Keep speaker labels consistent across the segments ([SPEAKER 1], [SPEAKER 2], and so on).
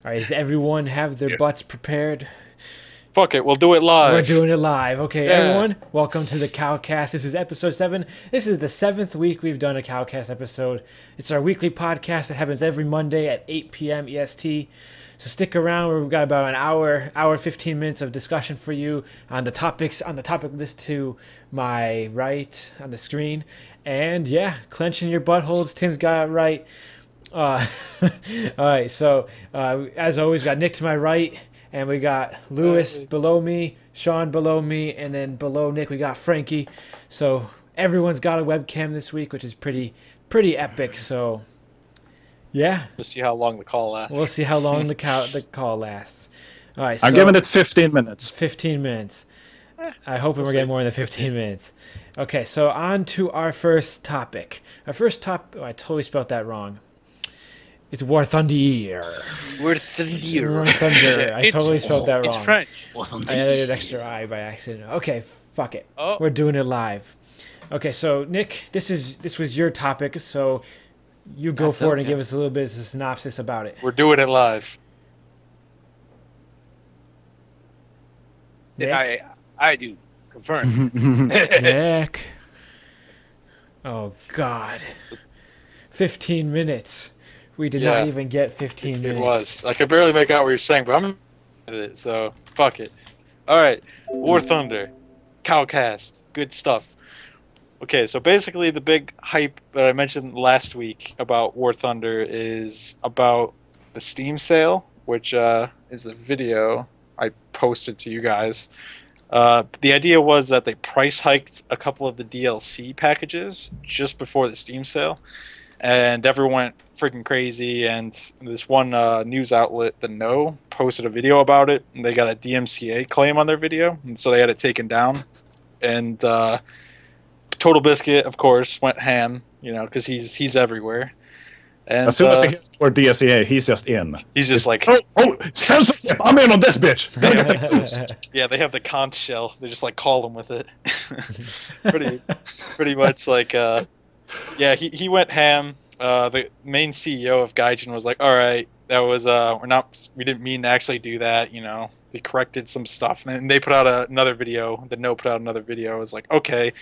[SPEAKER 1] All right, does everyone have their butts prepared?
[SPEAKER 2] Fuck it, we'll do it live.
[SPEAKER 1] We're doing it live. Okay,
[SPEAKER 2] Yeah.
[SPEAKER 1] everyone, welcome to the CowCast. This is episode 7. This is the 7th week we've done a CowCast episode. It's our weekly podcast that happens every Monday at 8 p.m. EST. So stick around. We've got about an hour 15 minutes of discussion for you on the topics on the topic list to my right on the screen. And yeah, clenching your buttholes. Tim's got it right. All right, so as always, got Nick to my right, and we got Lewis below me, Sean below me, and then below Nick we got Frankie. So everyone's got a webcam this week, which is pretty epic. So yeah,
[SPEAKER 2] We'll see how long the call lasts.
[SPEAKER 1] we'll see how long the call lasts. All right,
[SPEAKER 3] I'm giving it 15 minutes.
[SPEAKER 1] 15 minutes. I hope we're getting more than 15 minutes. Okay, so on to our first topic. Our first topic, I totally spelled that wrong. It's War Thunder.
[SPEAKER 2] War Thunder.
[SPEAKER 1] War Thunder. I totally spelled that wrong.
[SPEAKER 2] It's French.
[SPEAKER 1] I added an extra I by accident. Okay, fuck it.
[SPEAKER 2] Oh.
[SPEAKER 1] We're doing it live. Okay, so Nick, this was your topic, so you go
[SPEAKER 4] That's
[SPEAKER 1] for it and
[SPEAKER 4] okay.
[SPEAKER 1] give us a little bit of a synopsis about it.
[SPEAKER 2] We're doing it live.
[SPEAKER 1] Nick?
[SPEAKER 5] I do confirm.
[SPEAKER 1] Nick. Oh God. 15 minutes. We did
[SPEAKER 2] Yeah.
[SPEAKER 1] not even get 15
[SPEAKER 2] It
[SPEAKER 1] minutes.
[SPEAKER 2] was. I could barely make out what you're saying, but I'm with it, so fuck it. Alright, War Thunder. CowCast. Good stuff. Okay, so basically the big hype that I mentioned last week about War Thunder is about the Steam sale, which is a video I posted to you guys. The idea was that they price hiked a couple of the DLC packages just before the Steam sale, and everyone went freaking crazy. And this one news outlet, The Know, posted a video about it, and they got a DMCA claim on their video, and so they had it taken down. And Total Biscuit, of course, went ham, because he's everywhere. And
[SPEAKER 3] As soon as he hits for DSEA, he's just in.
[SPEAKER 2] he's just like,
[SPEAKER 3] Censorship! I'm in on this bitch! Gotta get the boost!
[SPEAKER 2] yeah, they have the conch shell. They just like call him with it. pretty much like, yeah, he went ham. The main CEO of Gaijin was like, all right, that was we didn't mean to actually do that. They corrected some stuff, and they put out another video. The No put out another video. It was like, okay,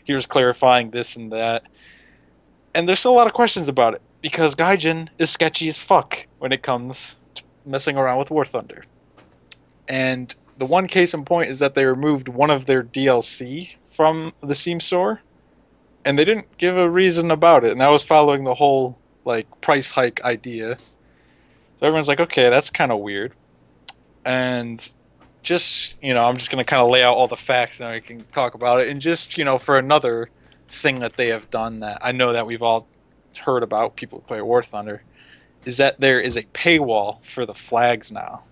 [SPEAKER 2] here's clarifying this and that. And there's still a lot of questions about it, because Gaijin is sketchy as fuck when it comes to messing around with War Thunder. And the one case in point is that they removed one of their DLC from the Steam store, and they didn't give a reason about it. And that was following the whole price hike idea. So everyone's like, okay, that's kind of weird. And just, I'm just going to kind of lay out all the facts and I can talk about it. And just, for another thing that they have done that I know that we've all heard about, people who play War Thunder, is that there is a paywall for the flags now.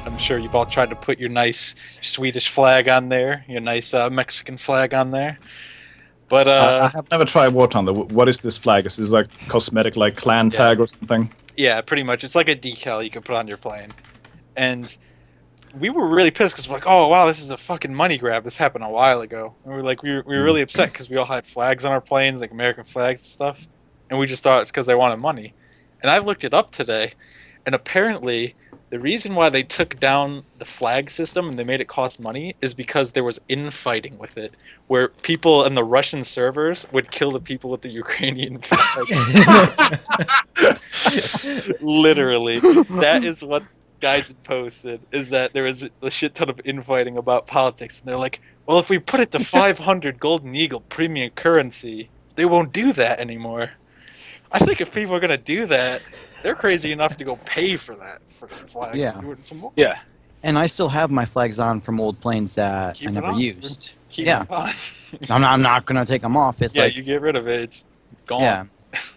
[SPEAKER 2] I'm sure you've all tried to put your nice Swedish flag on there, your nice Mexican flag on there. But
[SPEAKER 3] I have never tried War Thunder. What is this flag? Is this like cosmetic, like clan tag or something?
[SPEAKER 2] yeah, pretty much. It's like a decal you can put on your plane. And we were really pissed because we're like, oh, wow, this is a fucking money grab. This happened a while ago. And we were really upset because we all had flags on our planes, like American flags and stuff. And we just thought it's because they wanted money. And I looked it up today, and apparently the reason why they took down the flag system and they made it cost money is because there was infighting with it, where people in the Russian servers would kill the people with the Ukrainian flags. Literally. That is what guys had posted, is that there was a shit ton of infighting about politics. And they're like, well, if we put it to 500 Golden Eagle premium currency, they won't do that anymore. I think if people are going to do that, they're crazy enough to go pay for that freaking flags.
[SPEAKER 4] Yeah.
[SPEAKER 2] And do it in some more.
[SPEAKER 5] Yeah.
[SPEAKER 4] And I still have my flags on from old planes that
[SPEAKER 2] Keep
[SPEAKER 4] I
[SPEAKER 2] it
[SPEAKER 4] never
[SPEAKER 2] on.
[SPEAKER 4] used.
[SPEAKER 2] Keep
[SPEAKER 4] Yeah.
[SPEAKER 2] it on.
[SPEAKER 4] I'm not going to take them off. It's
[SPEAKER 2] Yeah,
[SPEAKER 4] like,
[SPEAKER 2] you get rid of it, it's gone.
[SPEAKER 4] yeah.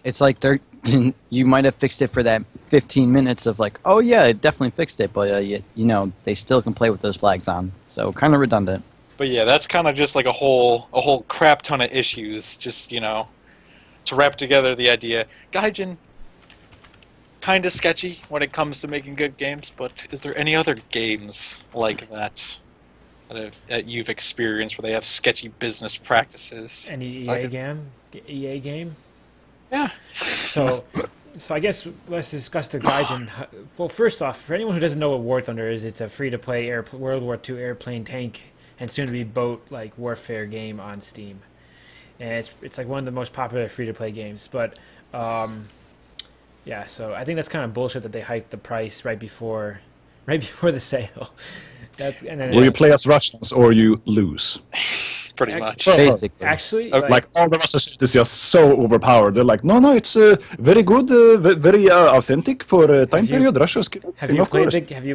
[SPEAKER 4] It's like you might have fixed it for that 15 minutes of like, oh yeah, it definitely fixed it, but you know, they still can play with those flags on. So kind of redundant.
[SPEAKER 2] But yeah, that's kind of just like a whole crap ton of issues, just, to wrap together the idea. Gaijin, kind of sketchy when it comes to making good games, but is there any other games like that that you've experienced where they have sketchy business practices?
[SPEAKER 1] Any
[SPEAKER 2] It's
[SPEAKER 1] EA
[SPEAKER 2] like
[SPEAKER 1] game? EA game?
[SPEAKER 2] Yeah.
[SPEAKER 1] So, So I guess let's discuss the Gaijin. Well, first off, for anyone who doesn't know what War Thunder is, it's a free-to-play World War II airplane tank and soon-to-be boat like warfare game on Steam, and it's like one of the most popular free-to-play games. But yeah, so I think that's kind of bullshit that they hiked the price right before the sale.
[SPEAKER 3] Will you play as Russians or you lose?
[SPEAKER 2] Pretty much.
[SPEAKER 4] Basically.
[SPEAKER 1] Actually,
[SPEAKER 3] Like all the Russian shit is just so overpowered. They're like, no, it's very good, very authentic for time period. Russia's good.
[SPEAKER 1] have you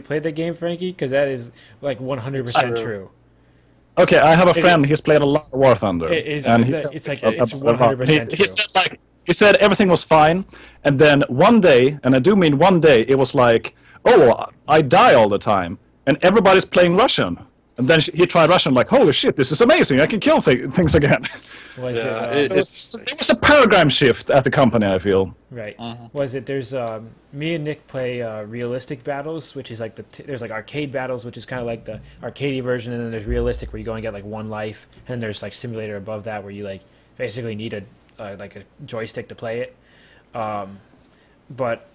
[SPEAKER 1] played the game, Frankie? Because that is like 100% true.
[SPEAKER 3] Okay, I have a friend. He's played a lot of War Thunder,
[SPEAKER 1] It's 100% true.
[SPEAKER 3] He said everything was fine, and then one day, and I do mean one day, it was like, oh, I die all the time, and everybody's playing Russian. And then he tried Russian, like, holy shit, this is amazing! I can kill things again.
[SPEAKER 1] Was
[SPEAKER 3] It was a paradigm shift at the company, I feel.
[SPEAKER 1] Right. Was it? There's me and Nick play realistic battles, which is like there's like arcade battles, which is kind of like the arcadey version, and then there's realistic where you go and get like one life, and then there's like simulator above that where you like basically need a joystick to play it. But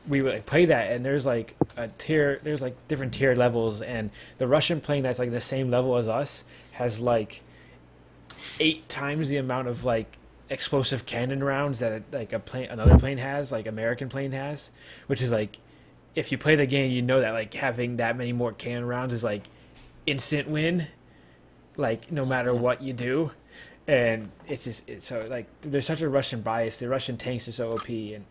[SPEAKER 1] we would like play that, and there's like there's like different tier levels, and the Russian plane that's like the same level as us has like 8 times the amount of like explosive cannon rounds that another plane has, like American plane has, which is like, if you play the game, you know that like having that many more cannon rounds is like instant win, like no matter what you do. And it's so like there's such a Russian bias. The Russian tanks are so OP, and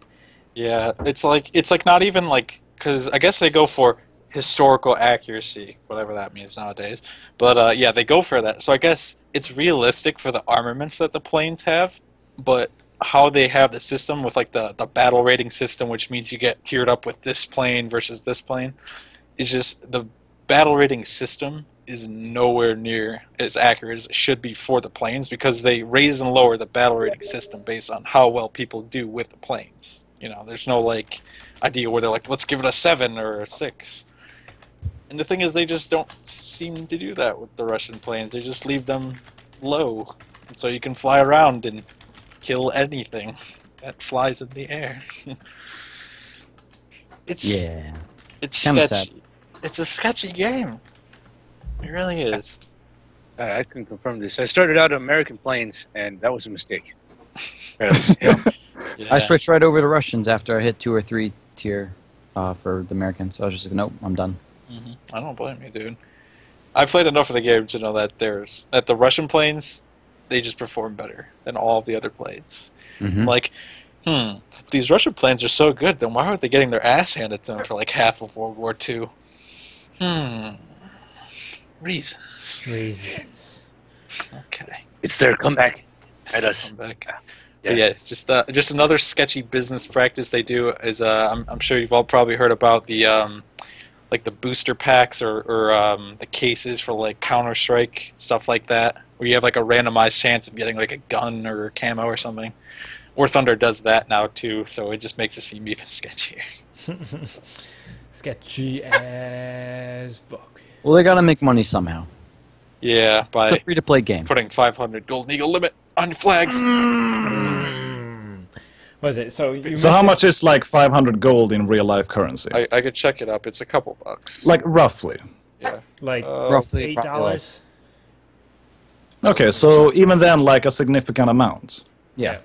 [SPEAKER 2] yeah, it's like not even like, because I guess they go for historical accuracy, whatever that means nowadays. But yeah, they go for that. So I guess it's realistic for the armaments that the planes have, but how they have the system with like the battle rating system, which means you get tiered up with this plane versus this plane, is just the battle rating system is nowhere near as accurate as it should be for the planes, because they raise and lower the battle rating system based on how well people do with the planes. You know, there's no like idea where they're like, let's give it a 7 or a 6. And the thing is, they just don't seem to do that with the Russian planes. They just leave them low, and so you can fly around and kill anything that flies in the air. It's
[SPEAKER 4] Kinda
[SPEAKER 2] sketchy.
[SPEAKER 4] sad.
[SPEAKER 2] It's a sketchy game. It really is.
[SPEAKER 5] I can confirm this. I started out on American planes, and that was a mistake.
[SPEAKER 2] Yeah.
[SPEAKER 4] I switched right over to Russians after I hit 2 or 3 tier for the Americans. So I was just like, nope, I'm done.
[SPEAKER 2] I don't blame you, dude. I've played enough of the game to know that the Russian planes, they just perform better than all of the other planes. Like, if these Russian planes are so good, then why aren't they getting their ass handed to them for like half of World War II? Reasons. Okay.
[SPEAKER 5] It's their comeback at us.
[SPEAKER 2] Comeback. Yeah, just another sketchy business practice they do is I'm sure you've all probably heard about the like the booster packs or the cases for like Counter-Strike, stuff like that, where you have like a randomized chance of getting like a gun or a camo or something. War Thunder does that now too, so it just makes it seem even sketchier.
[SPEAKER 1] sketchy as fuck.
[SPEAKER 4] Well, they gotta make money somehow.
[SPEAKER 2] Yeah, by
[SPEAKER 4] It's a free-to-play game.
[SPEAKER 2] putting 500 Golden Eagle limit on your flags.
[SPEAKER 1] What is it? So
[SPEAKER 3] How much is like 500 gold in real life currency?
[SPEAKER 2] I could check it up. It's a couple bucks.
[SPEAKER 3] Like roughly.
[SPEAKER 2] Yeah.
[SPEAKER 1] Like
[SPEAKER 4] Roughly
[SPEAKER 1] $8?
[SPEAKER 3] Okay, so even then, like a significant amount.
[SPEAKER 4] Yeah.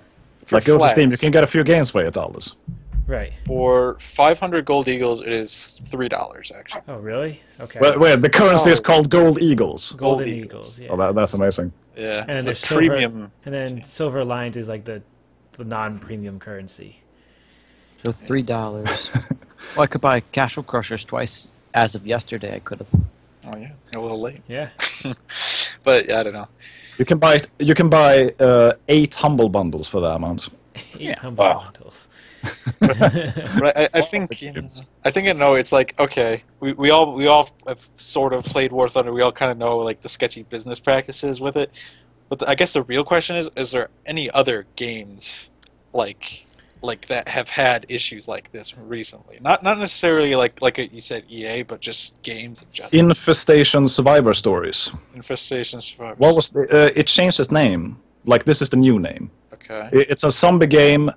[SPEAKER 2] For
[SPEAKER 3] Like go to
[SPEAKER 2] flags.
[SPEAKER 3] Steam, you can get a few games for $8.
[SPEAKER 1] Right.
[SPEAKER 2] For 500 Gold Eagles, it is $3 actually.
[SPEAKER 1] Oh, really? Okay.
[SPEAKER 3] Wait, the currency is called Gold Eagles.
[SPEAKER 1] Golden
[SPEAKER 2] Gold
[SPEAKER 1] Eagles. Yeah.
[SPEAKER 3] Oh, that's amazing.
[SPEAKER 2] Yeah,
[SPEAKER 1] And
[SPEAKER 2] it's
[SPEAKER 1] there's
[SPEAKER 2] a
[SPEAKER 1] silver,
[SPEAKER 2] premium.
[SPEAKER 1] and then Silver Lines is like the non-premium currency.
[SPEAKER 4] So $3. Well, I could buy Castle Crushers twice. As of yesterday, I could have.
[SPEAKER 2] Oh yeah, a little late.
[SPEAKER 1] Yeah.
[SPEAKER 2] But yeah, I don't know.
[SPEAKER 3] You can buy 8 humble bundles for that amount.
[SPEAKER 1] Humble bundles.
[SPEAKER 2] But I think it's like, okay, we all have sort of played War Thunder. We all kind of know like the sketchy business practices with it. But I guess the real question is there any other games like that have had issues like this recently? Not necessarily like you said EA, but just games in general.
[SPEAKER 3] Infestation Survivor Stories.
[SPEAKER 2] Infestation Survivors.
[SPEAKER 3] What was it changed its name? Like this is the new name.
[SPEAKER 2] Okay.
[SPEAKER 3] It's a zombie game,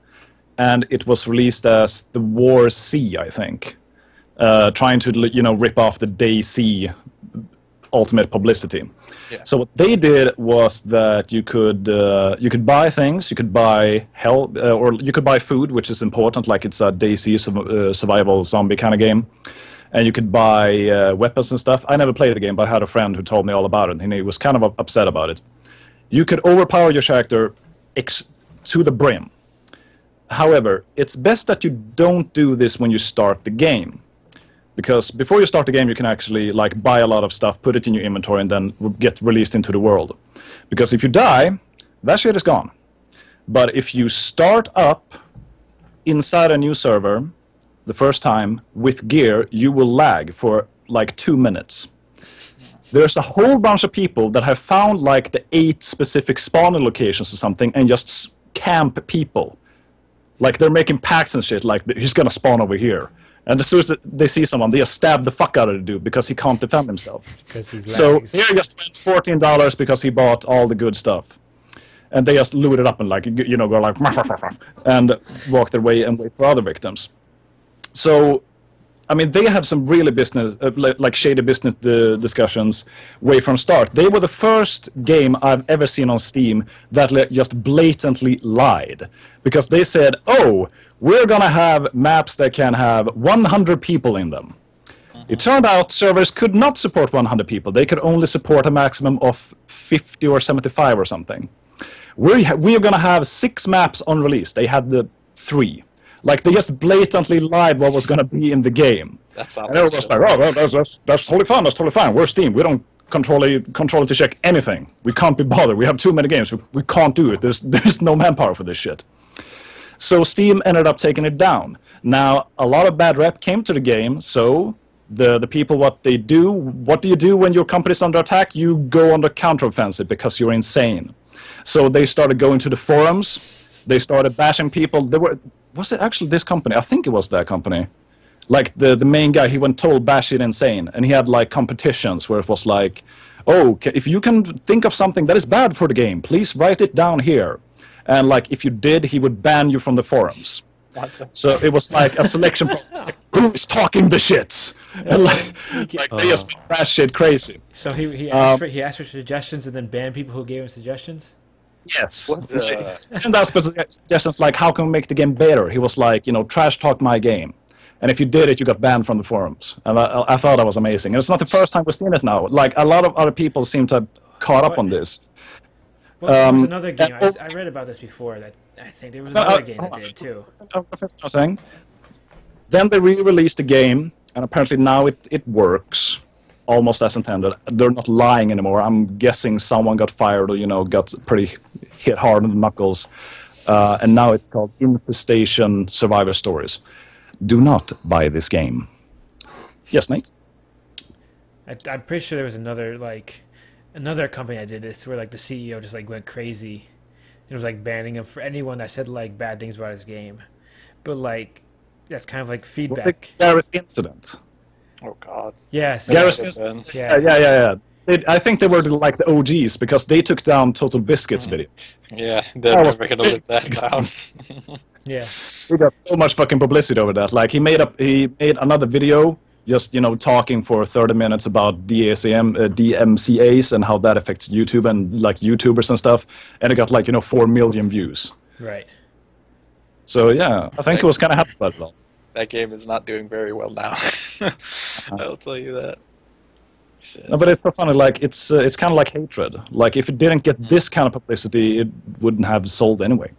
[SPEAKER 3] and it was released as the War C, I think, trying to rip off the Day C ultimate publicity.
[SPEAKER 2] Yeah.
[SPEAKER 3] So what they did was that you could buy things, you could buy or you could buy food, which is important, like it's a DayZ survival zombie kind of game, and you could buy weapons and stuff. I never played the game, but I had a friend who told me all about it, and he was kind of upset about it. You could overpower your character to the brim. However, it's best that you don't do this when you start the game. Because before you start the game, you can actually like buy a lot of stuff, put it in your inventory, and then get released into the world. Because if you die, that shit is gone. But if you start up inside a new server the first time with gear, you will lag for like 2 minutes. There's a whole bunch of people that have found like the 8 specific spawning locations or something and just camp people. Like they're making packs and shit, like he's gonna spawn over here. And as soon as they see someone, they just stab the fuck out of the dude because he can't defend himself. So here he just spent $14 because he bought all the good stuff. And they just loot it up and like, go like, and walk their way and wait for other victims. So, I mean, they had some really shady business discussions way from start. They were the first game I've ever seen on Steam that just blatantly lied. Because they said, oh, we're going to have maps that can have 100 people in them. It turned out servers could not support 100 people. They could only support a maximum of 50 or 75 or something. We are going to have 6 maps on release. They had the 3. Like, they just blatantly lied what was going to be in the game.
[SPEAKER 2] That's
[SPEAKER 3] and it was like, oh, that's totally fine. That's totally fine. We're Steam. We don't control it to check anything. We can't be bothered. We have too many games. We can't do it. There's no manpower for this shit. So Steam ended up taking it down. Now, a lot of bad rep came to the game, so the people, what do you do when your company's under attack? You go on the counteroffensive because you're insane. So they started going to the forums. They started bashing people. Was it actually this company? I think it was that company. Like the main guy, he went total batshit insane. And he had like competitions where it was like, oh, if you can think of something that is bad for the game, please write it down here. And like if you did, he would ban you from the forums. So it was like a selection process. Like, who is talking the shits? And like they just bash shit crazy.
[SPEAKER 1] So he asked for suggestions and then banned people who gave him suggestions?
[SPEAKER 3] Yes. And that's suggestions like, how can we make the game better? He was like, trash talk my game. And if you did it, you got banned from the forums. And I thought that was amazing. And it's not the first time we've seen it now. Like, a lot of other people seem to have caught up on this.
[SPEAKER 1] Well, there was another game. I read about this before. That I think there was another game that did too.
[SPEAKER 3] Then they re-released the game, and apparently now it works almost as intended. They're not lying anymore. I'm guessing someone got fired or got pretty hit hard on the knuckles, and now it's called Infestation Survivor Stories. Do not buy this game. Yes, Nate?
[SPEAKER 1] I'm pretty sure there was another company that did this where like the CEO just like went crazy. It was like banning him for anyone that said like bad things about his game. But like that's kind of like feedback.
[SPEAKER 3] Was it Garrett's Incident?
[SPEAKER 2] Oh God.
[SPEAKER 1] Yes.
[SPEAKER 3] Garrett's Incident. Yeah. I think they were like the OGs because they took down Total Biscuit's video.
[SPEAKER 2] Yeah, they're never gonna live that down.
[SPEAKER 1] Yeah.
[SPEAKER 3] He got so much fucking publicity over that. Like he made another video just talking for 30 minutes about DMCAs and how that affects YouTube and like YouTubers and stuff, and it got like 4 million views.
[SPEAKER 1] Right.
[SPEAKER 3] So yeah, I think it was kind of happy about it all.
[SPEAKER 2] That game is not doing very well now. I'll tell you that. Shit.
[SPEAKER 3] No, but it's so funny. Like it's kind of like hatred. Like if it didn't get this kind of publicity, it wouldn't have sold anyway.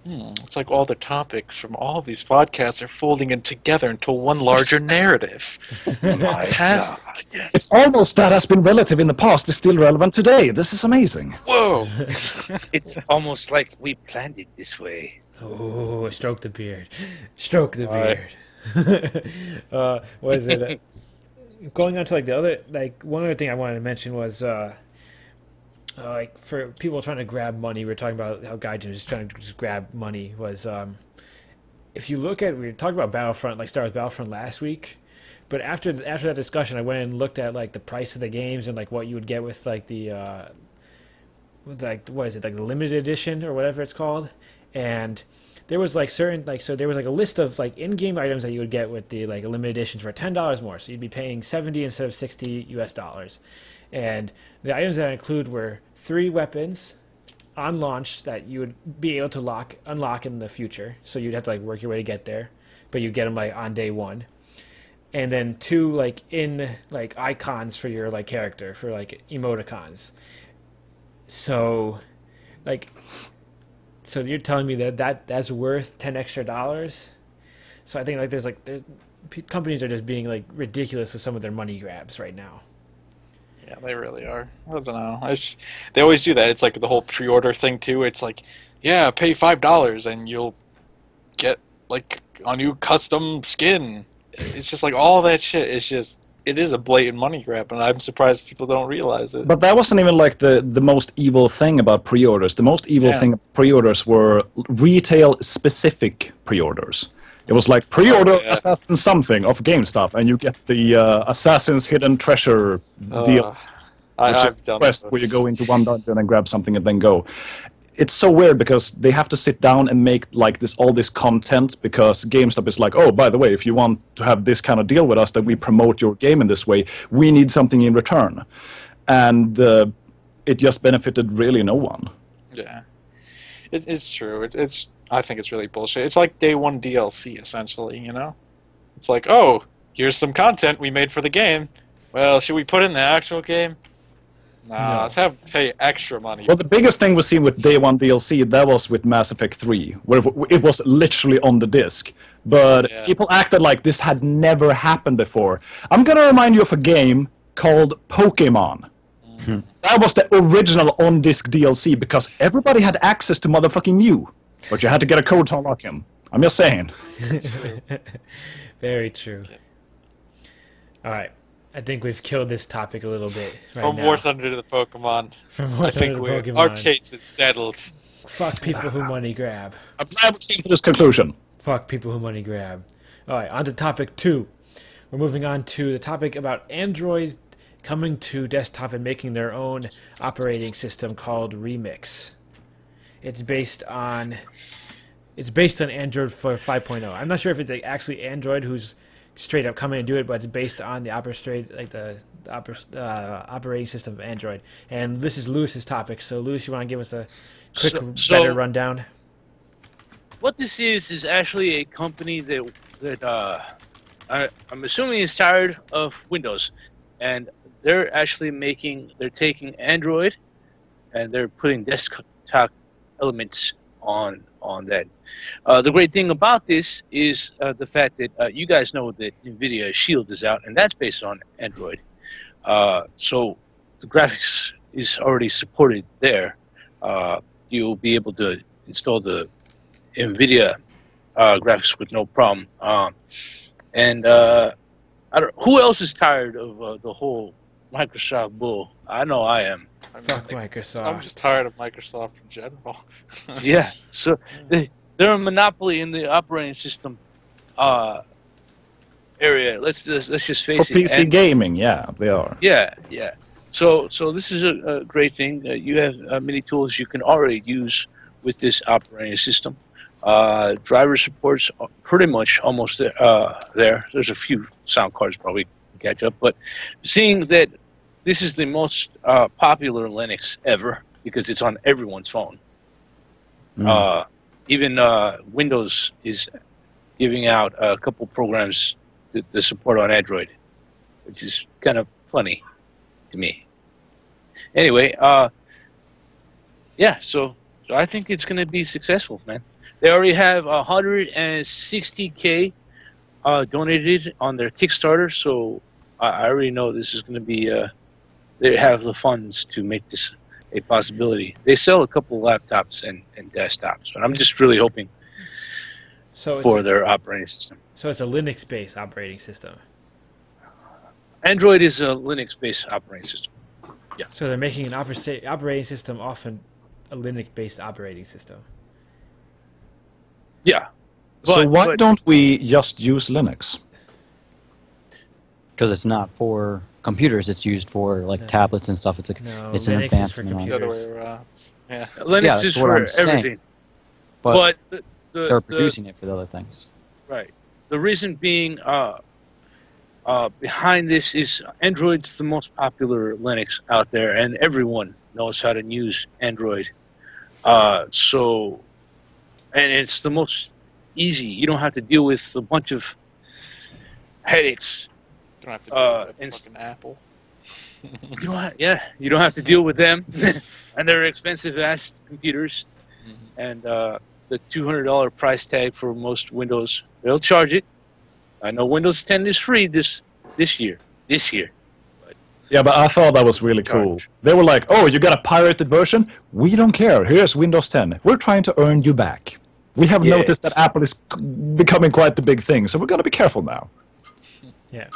[SPEAKER 2] It's like all the topics from all these podcasts are folding in together into one larger narrative. Fantastic.
[SPEAKER 3] It's almost that has been relative in the past is still relevant today. This is amazing.
[SPEAKER 2] Whoa!
[SPEAKER 5] It's almost like we planned it this way.
[SPEAKER 1] Oh, stroke the beard. Stroke the beard. What is it? Going on to like the other, like one other thing I wanted to mention was like for people trying to grab money, we were talking about how Gaijin is trying to just grab money. Was if you look at, we were talking about Battlefront, like Star Wars Battlefront last week, but after that discussion, I went and looked at like the price of the games and like what you would get with like the like what is it, like the limited edition or whatever it's called, and there was like certain like so there was like a list of like in-game items that you would get with the like limited editions for $10 more. So you'd be paying 70 instead of 60 US dollars. And the items that include were 3 weapons on launch that you would be able to unlock in the future. So you'd have to like work your way to get there, but you get them like on day 1. And then 2 like like icons for your like character for like emoticons. So like so you're telling me that's worth $10 extra? So I think like there's companies are just being like ridiculous with some of their money grabs right now.
[SPEAKER 2] Yeah, they really are. I don't know. They always do that. It's like the whole pre-order thing too. It's like, yeah, pay $5 and you'll get like a new custom skin. It's just like all that shit. It is a blatant money grab, and I'm surprised people don't realize it.
[SPEAKER 3] But that wasn't even like the most evil thing about pre-orders. The most evil thing about pre-orders were retail-specific pre-orders. It was like pre-order Assassin something of GameStop, and you get the Assassin's Hidden Treasure deals, which is a quest where you go into one dungeon and grab something and then go. It's so weird because they have to sit down and make like all this content because GameStop is like, oh, by the way, if you want to have this kind of deal with us that we promote your game in this way, we need something in return. And it just benefited really no one.
[SPEAKER 2] Yeah, it's true. I think it's really bullshit. It's like day 1 DLC, essentially, you know? It's like, oh, here's some content we made for the game. Well, should we put in the actual game? Nah, let's pay extra money.
[SPEAKER 3] Well, the biggest thing we've seen with day 1 DLC, that was with Mass Effect 3, where it was literally on the disc. But people acted like this had never happened before. I'm going to remind you of a game called Pokemon. Mm-hmm. That was the original on-disc DLC because everybody had access to motherfucking Mew. But you had to get a code to unlock him. I'm just saying.
[SPEAKER 1] Very true. All right. I think we've killed this topic a little bit
[SPEAKER 2] From War Thunder to the Pokemon.
[SPEAKER 1] I think
[SPEAKER 2] our case is settled.
[SPEAKER 1] Fuck people who money grab.
[SPEAKER 3] I'm glad we came to this conclusion.
[SPEAKER 1] Fuck people who money grab. All right, on to topic 2. We're moving on to the topic about Android coming to desktop and making their own operating system called Remix. It's based on Android for 5.0. I'm not sure if it's actually Android who's straight up coming and do it, but it's based on the operating system of Android. And this is Lewis's topic. So Lewis, you want to give us a quick, better rundown?
[SPEAKER 5] What this is actually a company that I'm assuming is tired of Windows, and they're actually taking Android and they're putting desktop elements on that. The great thing about this is the fact that you guys know that NVIDIA Shield is out, and that's based on Android. So the graphics is already supported there. You'll be able to install the NVIDIA graphics with no problem. Who else is tired of the whole Microsoft bull? I know I am.
[SPEAKER 1] Fuck Microsoft.
[SPEAKER 2] I'm just tired of Microsoft in general.
[SPEAKER 5] Yeah, so they're a monopoly in the operating system area. Let's just face it.
[SPEAKER 3] For PC gaming, yeah, they are.
[SPEAKER 5] Yeah. So this is a great thing. You have many tools you can already use with this operating system. Driver support's pretty much almost there. There's a few sound cards probably catch up, but seeing that this is the most popular Linux ever because it's on everyone's phone. Even Windows is giving out a couple programs that support on Android, which is kind of funny to me. Anyway, so I think it's going to be successful, man. They already have 160K donated on their Kickstarter, so I already know this is going to be. They have the funds to make this a possibility. They sell a couple laptops and desktops, but I'm just really hoping for their operating system.
[SPEAKER 1] So it's a Linux-based operating system.
[SPEAKER 5] Android is a Linux-based operating system. Yeah.
[SPEAKER 1] So they're making an operating system off a Linux-based operating system.
[SPEAKER 5] Yeah.
[SPEAKER 3] So why don't we just use Linux?
[SPEAKER 4] Because it's not for computers; it's used for like tablets and stuff. It's an advancement.
[SPEAKER 2] The other way around. Yeah.
[SPEAKER 5] Linux is for everything. But
[SPEAKER 4] they're producing it for the other things.
[SPEAKER 5] Right. The reason being behind this is Android's the most popular Linux out there, and everyone knows how to use Android. So, and it's the most easy. You don't have to deal with a bunch of headaches.
[SPEAKER 2] You don't have to deal with
[SPEAKER 5] and-
[SPEAKER 2] fucking Apple.
[SPEAKER 5] You don't have to deal with them, and they're expensive ass computers, and the $200 price tag for most Windows, they'll charge it. I know Windows 10 is free this year.
[SPEAKER 3] Yeah, but I thought that was really cool. They were like, "Oh, you got a pirated version? We don't care. Here's Windows 10. We're trying to earn you back. We have noticed that Apple is becoming quite the big thing, so we're gonna be careful now."
[SPEAKER 1] Yeah.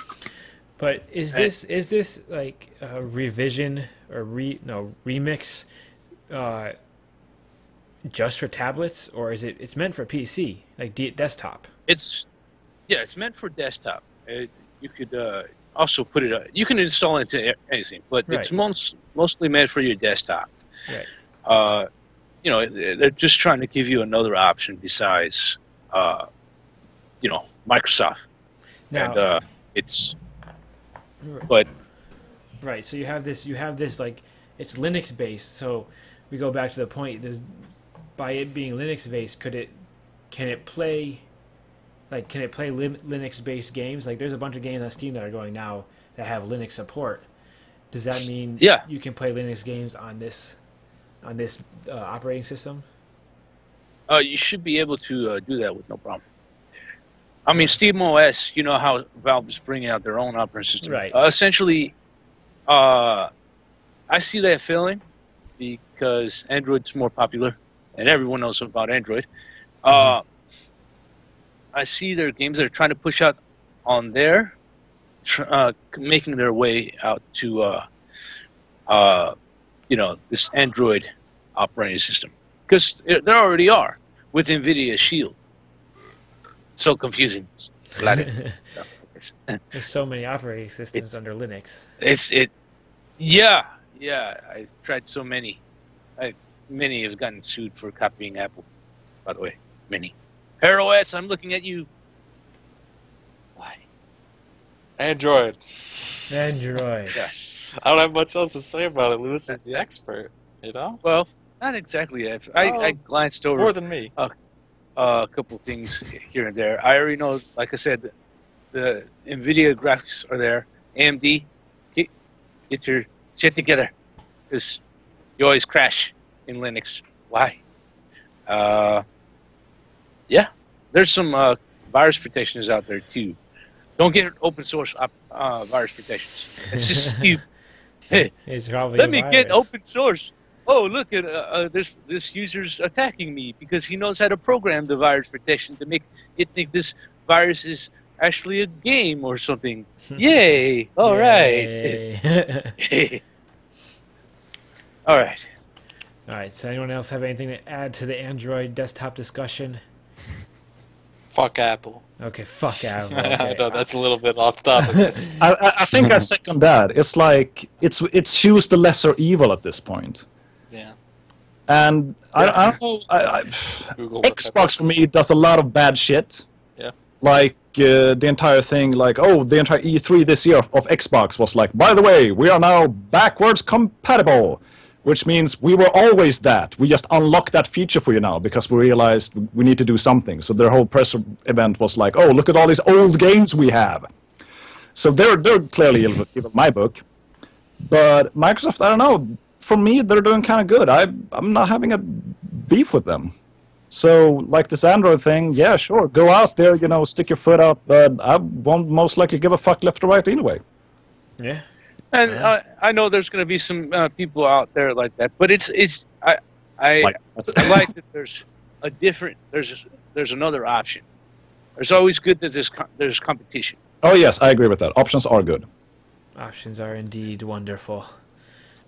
[SPEAKER 1] But is this like a revision or remix just for tablets, or is it's meant for PC, like desktop?
[SPEAKER 5] It's meant for desktop. You could also put it. You can install it into anything, but it's mostly meant for your desktop.
[SPEAKER 1] Right.
[SPEAKER 5] They're just trying to give you another option besides, Microsoft.
[SPEAKER 1] Now,
[SPEAKER 5] And it's, but
[SPEAKER 1] right. So you have this like it's Linux based. So we go back to the point. By it being Linux based, can it play Linux based games? Like there's a bunch of games on Steam that are going now that have Linux support. Does that mean you can play Linux games on this operating system?
[SPEAKER 5] you should be able to do that with no problem. I mean, SteamOS, you know how Valve is bringing out their own operating system.
[SPEAKER 1] Right.
[SPEAKER 5] Essentially, I see that failing because Android's more popular, and everyone knows about Android. I see their games that are trying to push out on there, making their way out to, this Android operating system. Because there already are with NVIDIA Shield. So confusing.
[SPEAKER 1] There's so many operating systems under Linux.
[SPEAKER 5] Yeah. I tried so many. Many have gotten sued for copying Apple, by the way. Many. HairOS, I'm looking at you. Why?
[SPEAKER 2] Android.
[SPEAKER 1] Yeah.
[SPEAKER 2] I don't have much else to say about it. Lewis is the expert, you know?
[SPEAKER 5] Well, not exactly. I glanced over
[SPEAKER 2] More than me.
[SPEAKER 5] a couple things here and there. I already know, like I said, the NVIDIA graphics are there. AMD, get your shit together, because you always crash in Linux. Why? There's some virus protections out there too. Don't get open source virus protections. It's just stupid.
[SPEAKER 1] It's probably
[SPEAKER 5] Let me get open source. Oh, look at this user's attacking me because he knows how to program the virus protection to make it think this virus is actually a game or something. Yay! All right. All right.
[SPEAKER 1] All right. So, anyone else have anything to add to the Android desktop discussion?
[SPEAKER 2] Fuck Apple.
[SPEAKER 1] Okay, fuck Apple.
[SPEAKER 2] I
[SPEAKER 1] Okay.
[SPEAKER 2] know that's a little bit off topic.
[SPEAKER 3] I think I second that. It's like it's choose the lesser evil at this point.
[SPEAKER 2] Yeah.
[SPEAKER 3] And I don't know.
[SPEAKER 2] Google
[SPEAKER 3] Xbox for me does a lot of bad shit.
[SPEAKER 2] Yeah.
[SPEAKER 3] Like the entire thing, the entire E3 this year of Xbox was like, by the way, we are now backwards compatible, which means we were always that. We just unlocked that feature for you now because we realized we need to do something. So their whole press event was like, oh, look at all these old games we have. So they're clearly evil in my book. But Microsoft, I don't know. For me, they're doing kind of good. I'm not having a beef with them. So, like this Android thing, yeah, sure, go out there, stick your foot out, but I won't most likely give a fuck left or right anyway.
[SPEAKER 1] Yeah.
[SPEAKER 5] And I know there's going to be some people out there like that, but I like that there's a different there's another option. There's always good that there's competition.
[SPEAKER 3] Oh yes, I agree with that. Options are good.
[SPEAKER 1] Options are indeed wonderful.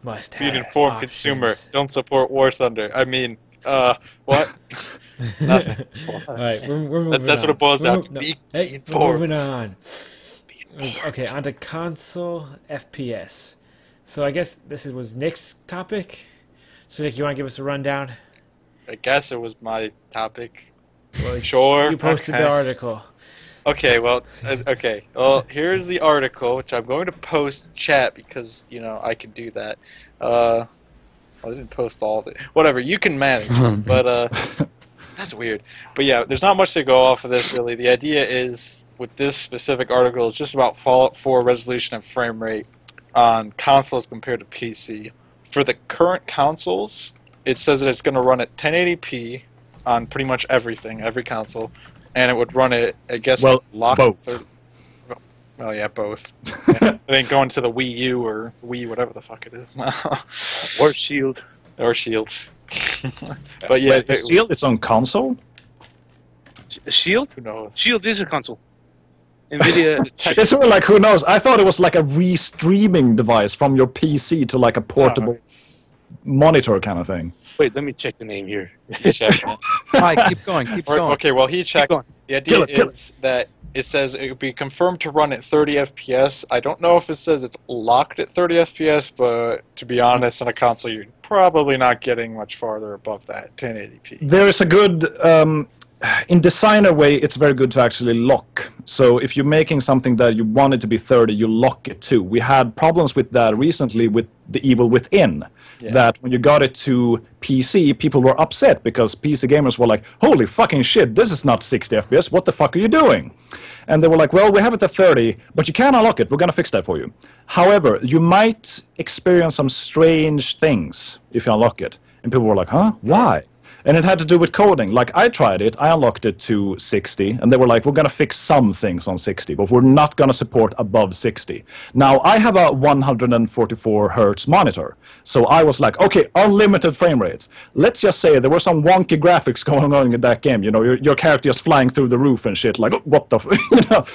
[SPEAKER 1] Must
[SPEAKER 2] Be
[SPEAKER 1] have
[SPEAKER 2] an informed
[SPEAKER 1] options.
[SPEAKER 2] consumer. Don't support War Thunder. I mean, what? Nothing.
[SPEAKER 1] All right, we're moving
[SPEAKER 2] That's
[SPEAKER 1] on.
[SPEAKER 2] what it boils down to.
[SPEAKER 1] No,
[SPEAKER 2] Be
[SPEAKER 1] we're
[SPEAKER 2] informed.
[SPEAKER 1] moving on. Okay, on to console FPS. So I guess this was Nick's topic. So Nick, you want to give us a rundown?
[SPEAKER 2] I guess it was my topic.
[SPEAKER 1] Well,
[SPEAKER 2] Sure.
[SPEAKER 1] You posted
[SPEAKER 2] okay.
[SPEAKER 1] the article.
[SPEAKER 2] Okay, well, okay. Well, here's the article, which I'm going to post in chat because, I can do that. I didn't post all of it. Whatever, you can manage it, but, that's weird. But yeah, there's not much to go off of this, really. The idea is, with this specific article, it's just about Fallout 4 resolution and frame rate on consoles compared to PC. For the current consoles, it says that it's going to run at 1080p on pretty much everything, every console. And it would run it, I guess, locked
[SPEAKER 3] both.
[SPEAKER 2] 30. Well, yeah, both. Yeah. It ain't going to the Wii U or Wii, whatever the fuck it is now.
[SPEAKER 5] Or Shield.
[SPEAKER 2] Or Shield. But yeah,
[SPEAKER 3] Wait, Shield, it's on console?
[SPEAKER 5] Shield?
[SPEAKER 2] Who knows?
[SPEAKER 5] Shield is a console. NVIDIA.
[SPEAKER 3] It's sort of like, who knows? I thought it was like a re-streaming device from your PC to like a portable monitor kind of thing.
[SPEAKER 5] Wait, let me check the name here.
[SPEAKER 2] He's checking it.
[SPEAKER 4] All right, keep going. Keep going.
[SPEAKER 2] Okay, well, he checked.
[SPEAKER 5] going.
[SPEAKER 2] The idea
[SPEAKER 3] Kill it.
[SPEAKER 2] is that it says it would be confirmed to run at 30 FPS. I don't know if it says it's locked at 30 FPS, but to be honest, on a console, you're probably not getting much farther above that 1080p.
[SPEAKER 3] There is a good, in designer way, it's very good to actually lock. So if you're making something that you want it to be 30, you lock it too. We had problems with that recently with The Evil Within.
[SPEAKER 2] Yeah.
[SPEAKER 3] That when you got it to PC, people were upset because PC gamers were like, holy fucking shit, this is not 60 FPS, what the fuck are you doing? And they were like, well, we have it at 30, but you can unlock it, we're gonna fix that for you. However, you might experience some strange things if you unlock it. And people were like, huh, why? And it had to do with coding. Like, I tried it, I unlocked it to 60, and they were like, we're going to fix some things on 60, but we're not going to support above 60. Now, I have a 144 hertz monitor, so I was like, okay, unlimited frame rates. Let's just say there were some wonky graphics going on in that game. You know, your character just flying through the roof and shit, like, oh, what the you know?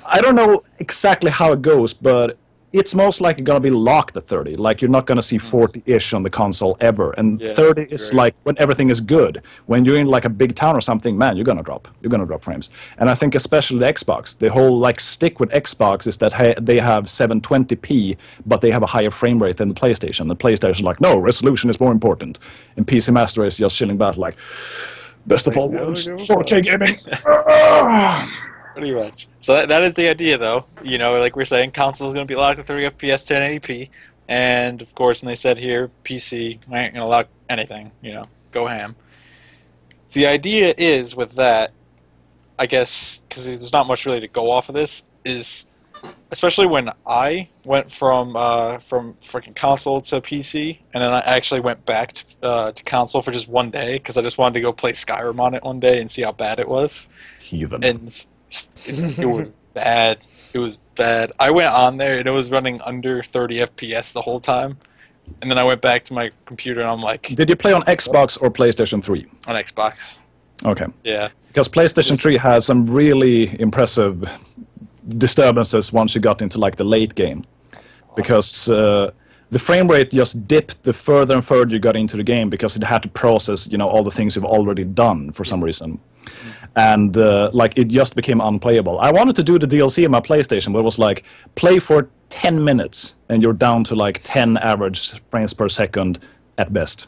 [SPEAKER 3] I don't know exactly how it goes, but it's most likely going to be locked at 30. Like, you're not going to see 40-ish on the console ever. And 30 is like when everything is good. When you're in like a big town or something, man, you're going to drop. You're going to drop frames. And I think especially the Xbox, the whole like stick with Xbox is that they have 720p, but they have a higher frame rate than the PlayStation. The PlayStation is like, no, resolution is more important. And PC Master is just chilling back like, best of all worlds, 4K gaming.
[SPEAKER 2] Pretty much. So that is the idea, though. You know, like we're saying, console is going to be locked at 30 FPS, 1080p, and of course, and they said here, PC ain't going to lock anything. You know, go ham. The idea is with that, I guess, because there's not much really to go off of this, is especially when I went from freaking console to PC, and then I actually went back to console for just one day because I just wanted to go play Skyrim on it one day and see how bad it was.
[SPEAKER 3] Heathen.
[SPEAKER 2] And it was bad. It was bad. I went on there and it was running under 30 FPS the whole time. And then I went back to my computer and I'm like...
[SPEAKER 3] Did you play on Xbox or PlayStation 3?
[SPEAKER 2] On Xbox.
[SPEAKER 3] Okay.
[SPEAKER 2] Yeah.
[SPEAKER 3] Because PlayStation 3 has some really impressive disturbances once you got into like the late game. Because the frame rate just dipped the further and further you got into the game because it had to process, you know, all the things you've already done for some reason. And like it just became unplayable. I wanted to do the DLC on my PlayStation, but it was like play for 10 minutes and you're down to like 10 average frames per second at best.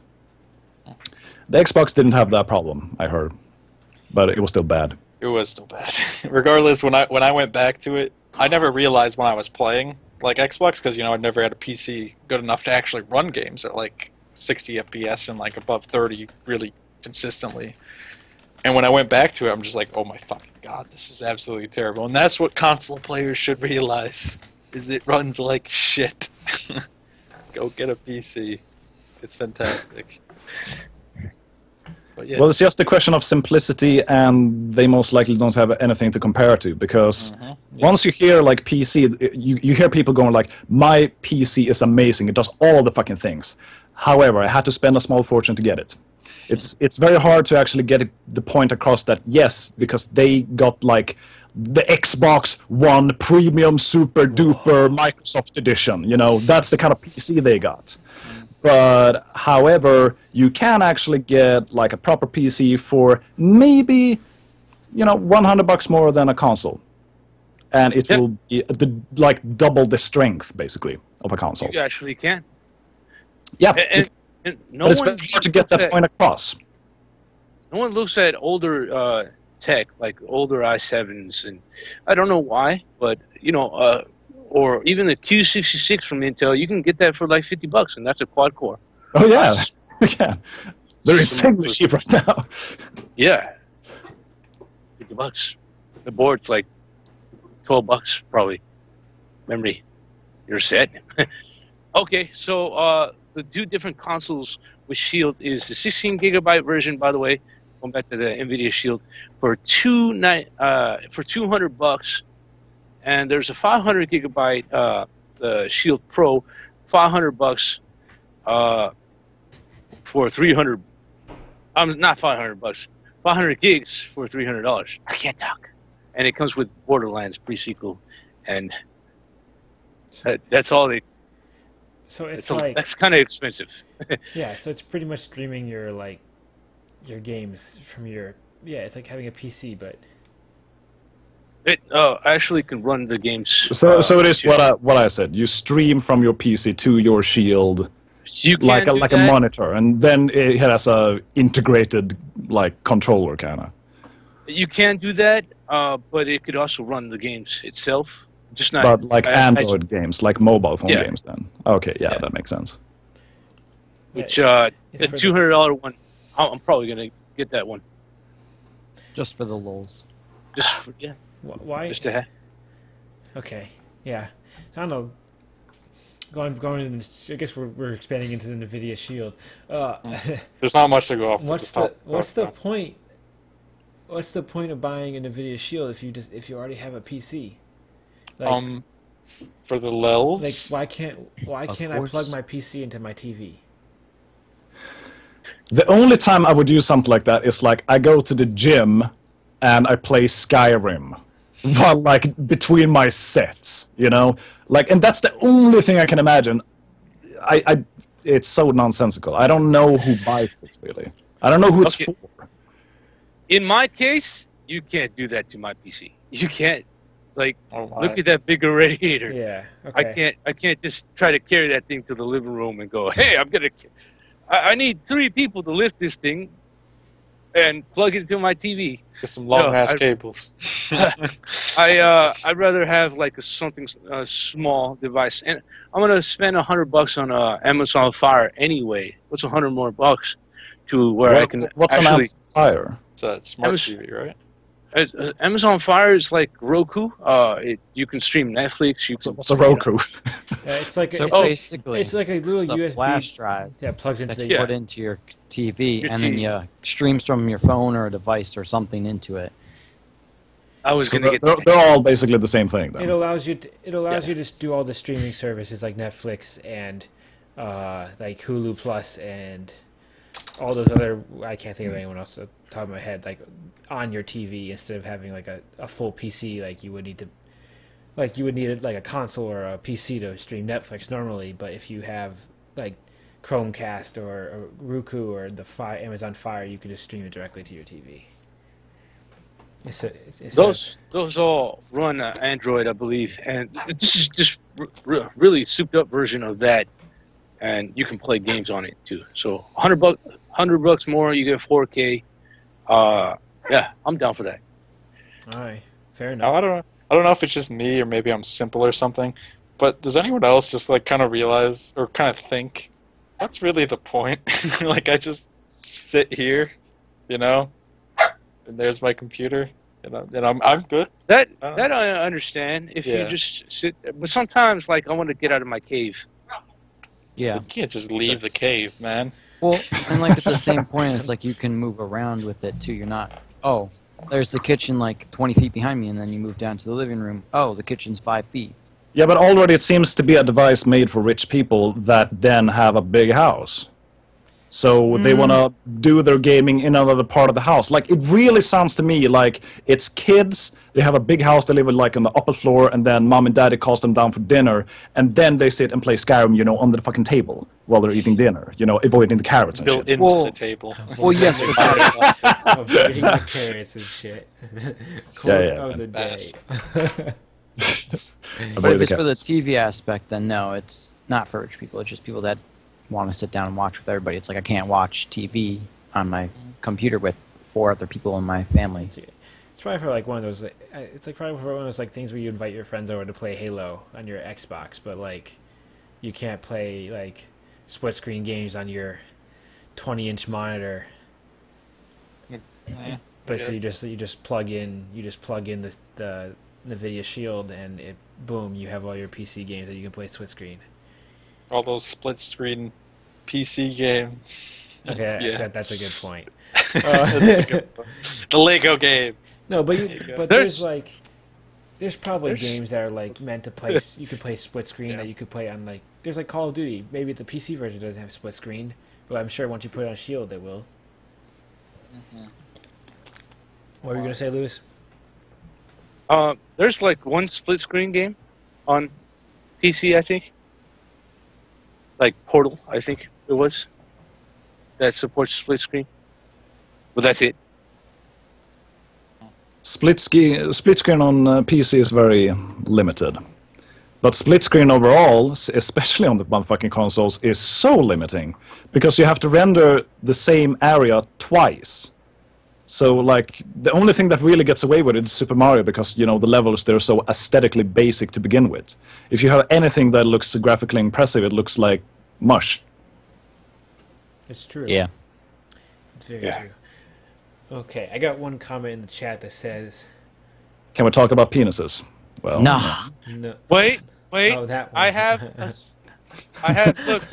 [SPEAKER 3] The Xbox didn't have that problem, I heard, but it was still bad.
[SPEAKER 2] It was still bad. Regardless, when I went back to it, I never realized when I was playing like Xbox because you know I'd never had a PC good enough to actually run games at like 60 FPS and like above 30 really consistently. And when I went back to it, I'm just like, oh my fucking god, this is absolutely terrible. And that's what console players should realize, is it runs like shit. Go get a PC. It's fantastic. But yeah.
[SPEAKER 3] Well, it's just a question of simplicity, and they most likely don't have anything to compare to, because once you hear like PC, you hear people going like, my PC is amazing, it does all the fucking things. However, I had to spend a small fortune to get it. It's very hard to actually get the point across that, yes, because they got like the Xbox One Premium Super Duper Microsoft Edition, you know, that's the kind of PC they got. But, however, you can actually get like a proper PC for maybe, you know, $100 more than a console. And it will be like double the strength, basically, of a console.
[SPEAKER 5] You actually can.
[SPEAKER 3] Yeah.
[SPEAKER 5] And no
[SPEAKER 3] but it's
[SPEAKER 5] one
[SPEAKER 3] very hard to get that point across.
[SPEAKER 5] No one looks at older tech, like older i7s, and I don't know why, but or even the Q66 from Intel, you can get that for like $50, and that's a quad core.
[SPEAKER 3] Oh yeah, you can. They're insanely cheap right now.
[SPEAKER 5] Yeah, $50. The board's like $12 probably. Memory, you're set. Okay, so the two different consoles with Shield is the 16 gigabyte version, by the way, going back to the NVIDIA Shield, for $200, and there's a 500 gigabyte the Shield Pro, $500 for 300. Not $500, 500 gigs for $300. I can't talk, and it comes with Borderlands pre-sequel, and that's all they.
[SPEAKER 1] So it's like
[SPEAKER 5] that's kind of expensive.
[SPEAKER 1] yeah. So it's pretty much streaming your games from your It's like having a PC, but
[SPEAKER 5] It actually can run the games.
[SPEAKER 3] So it is what I said. You stream from your PC to your Shield,
[SPEAKER 5] you can
[SPEAKER 3] like a monitor, and then it has a integrated controller kind of.
[SPEAKER 5] You can do that, but it could also run the games itself. Just not.
[SPEAKER 3] But like Android games, like mobile phone
[SPEAKER 5] Yeah.
[SPEAKER 3] games, then. Okay, yeah, that makes sense.
[SPEAKER 5] Which the $200 one, I'm probably gonna get that one.
[SPEAKER 4] Just for the lulz.
[SPEAKER 5] Yeah.
[SPEAKER 1] why?
[SPEAKER 5] Just to have.
[SPEAKER 1] Okay, yeah. So I don't know. Going. I guess we're expanding into the NVIDIA Shield.
[SPEAKER 2] There's not much to go off.
[SPEAKER 1] What's the point? What's the point of buying a NVIDIA Shield if you already have a PC?
[SPEAKER 2] For the lulz.
[SPEAKER 1] Like why can't I plug my PC into my TV?
[SPEAKER 3] The only time I would use something like that is I go to the gym and I play Skyrim while between my sets, and that's the only thing I can imagine. It's so nonsensical. I don't know who buys this really. I don't know who it's for.
[SPEAKER 5] In my case, you can't do that to my PC. You can't. Look at that bigger radiator.
[SPEAKER 1] Yeah. Okay.
[SPEAKER 5] I can't just try to carry that thing to the living room and go, hey, I need 3 people to lift this thing and plug it into my TV.
[SPEAKER 2] Get some long ass cables.
[SPEAKER 5] I'd rather have something small device, and I'm gonna spend $100 on Amazon Fire anyway. What's $100 more to where I can
[SPEAKER 3] what's
[SPEAKER 5] actually?
[SPEAKER 3] An Amazon Fire?
[SPEAKER 2] It's a smart TV, right?
[SPEAKER 5] Amazon Fire is like Roku. You can stream Netflix.
[SPEAKER 3] What's a Roku?
[SPEAKER 1] It's like
[SPEAKER 4] basically,
[SPEAKER 1] it's like a little
[SPEAKER 4] the
[SPEAKER 1] USB
[SPEAKER 4] flash drive.
[SPEAKER 1] Yeah, plugged into
[SPEAKER 4] that
[SPEAKER 1] the
[SPEAKER 4] you put into your TV,
[SPEAKER 5] Your
[SPEAKER 4] and
[SPEAKER 5] TV.
[SPEAKER 4] then streams from your phone or a device or something into it.
[SPEAKER 5] I was gonna get.
[SPEAKER 3] They're all basically the same thing, then.
[SPEAKER 1] It allows you to
[SPEAKER 5] Yes.
[SPEAKER 1] do all the streaming services like Netflix and Hulu Plus and all those other. I can't think of anyone else off the top of my head. On your TV instead of having a full PC you would need a console or a PC to stream Netflix normally. But if you have Chromecast or Roku or the Amazon Fire, you can just stream it directly to your TV.
[SPEAKER 5] Those all run Android, I believe, and this is just really souped up version of that, and you can play games on it too. So $100 more, you get 4K. Yeah, I'm down for that.
[SPEAKER 1] All right, fair
[SPEAKER 2] Now,
[SPEAKER 1] enough.
[SPEAKER 2] I don't know if it's just me or maybe I'm simple or something, but does anyone else just kind of realize or kind of think what's really the point? I just sit here, and there's my computer, and I'm good.
[SPEAKER 5] That I understand if
[SPEAKER 2] Yeah.
[SPEAKER 5] you just sit, but sometimes I want to get out of my cave.
[SPEAKER 4] Yeah.
[SPEAKER 2] You can't just leave the cave, man.
[SPEAKER 4] Well, and at the same point, it's you can move around with it too. You're not. Oh, there's the kitchen 20 feet behind me, and then you move down to the living room. Oh, the kitchen's 5 feet.
[SPEAKER 3] Yeah, but already it seems to be a device made for rich people that then have a big house. So they want to do their gaming in another part of the house. It really sounds to me like it's kids, they have a big house, they live on the upper floor, and then mom and daddy calls them down for dinner, and then they sit and play Skyrim, under the fucking table while they're eating dinner, avoiding the carrots and
[SPEAKER 2] Built
[SPEAKER 3] shit.
[SPEAKER 2] into the table.
[SPEAKER 4] Well, yes, but that,
[SPEAKER 1] Avoiding the carrots and shit. Quote
[SPEAKER 3] yeah,
[SPEAKER 1] of the day.
[SPEAKER 2] Bass.
[SPEAKER 4] but if it's for the TV aspect, then no, it's not for rich people. It's just people that want to sit down and watch with everybody. It's I can't watch TV on my computer with 4 other people in my family.
[SPEAKER 1] It's probably for like one of those. It's like probably for one of those like things where you invite your friends over to play Halo on your Xbox, but like you can't play like split screen games on your 20-inch monitor.
[SPEAKER 2] Yeah,
[SPEAKER 1] But so you just plug in the NVIDIA Shield and it boom, you have all your PC games that you can play split screen.
[SPEAKER 2] all those split screen PC games.
[SPEAKER 1] Okay,
[SPEAKER 2] Yeah.
[SPEAKER 1] that's a good point.
[SPEAKER 2] That's a good one. The Lego games.
[SPEAKER 1] No, but
[SPEAKER 2] you go.
[SPEAKER 1] there's probably games that are like meant to play. You could play split screen that you could play on like. There's like Call of Duty. Maybe the PC version doesn't have split screen, but I'm sure once you put it on Shield, it will.
[SPEAKER 2] Mm-hmm.
[SPEAKER 1] What were you gonna say, Lewis?
[SPEAKER 5] There's like one split screen game on PC, I think. Like Portal, I think it was. That supports split screen. But that's it.
[SPEAKER 3] Split screen on PC is very limited. But split screen overall, especially on the motherfucking consoles, is so limiting. Because you have to render the same area twice. So, like, the only thing that really gets away with it is Super Mario, because, you know, the levels, they're so aesthetically basic to begin with. If you have anything that looks graphically impressive, it looks like mush.
[SPEAKER 1] It's true.
[SPEAKER 4] Yeah.
[SPEAKER 1] It's very true. Okay, I got one comment in the chat that says...
[SPEAKER 3] Can we talk about penises? Well,
[SPEAKER 4] Nah.
[SPEAKER 1] No.
[SPEAKER 5] Wait.
[SPEAKER 1] Oh, that one.
[SPEAKER 5] I have. Look.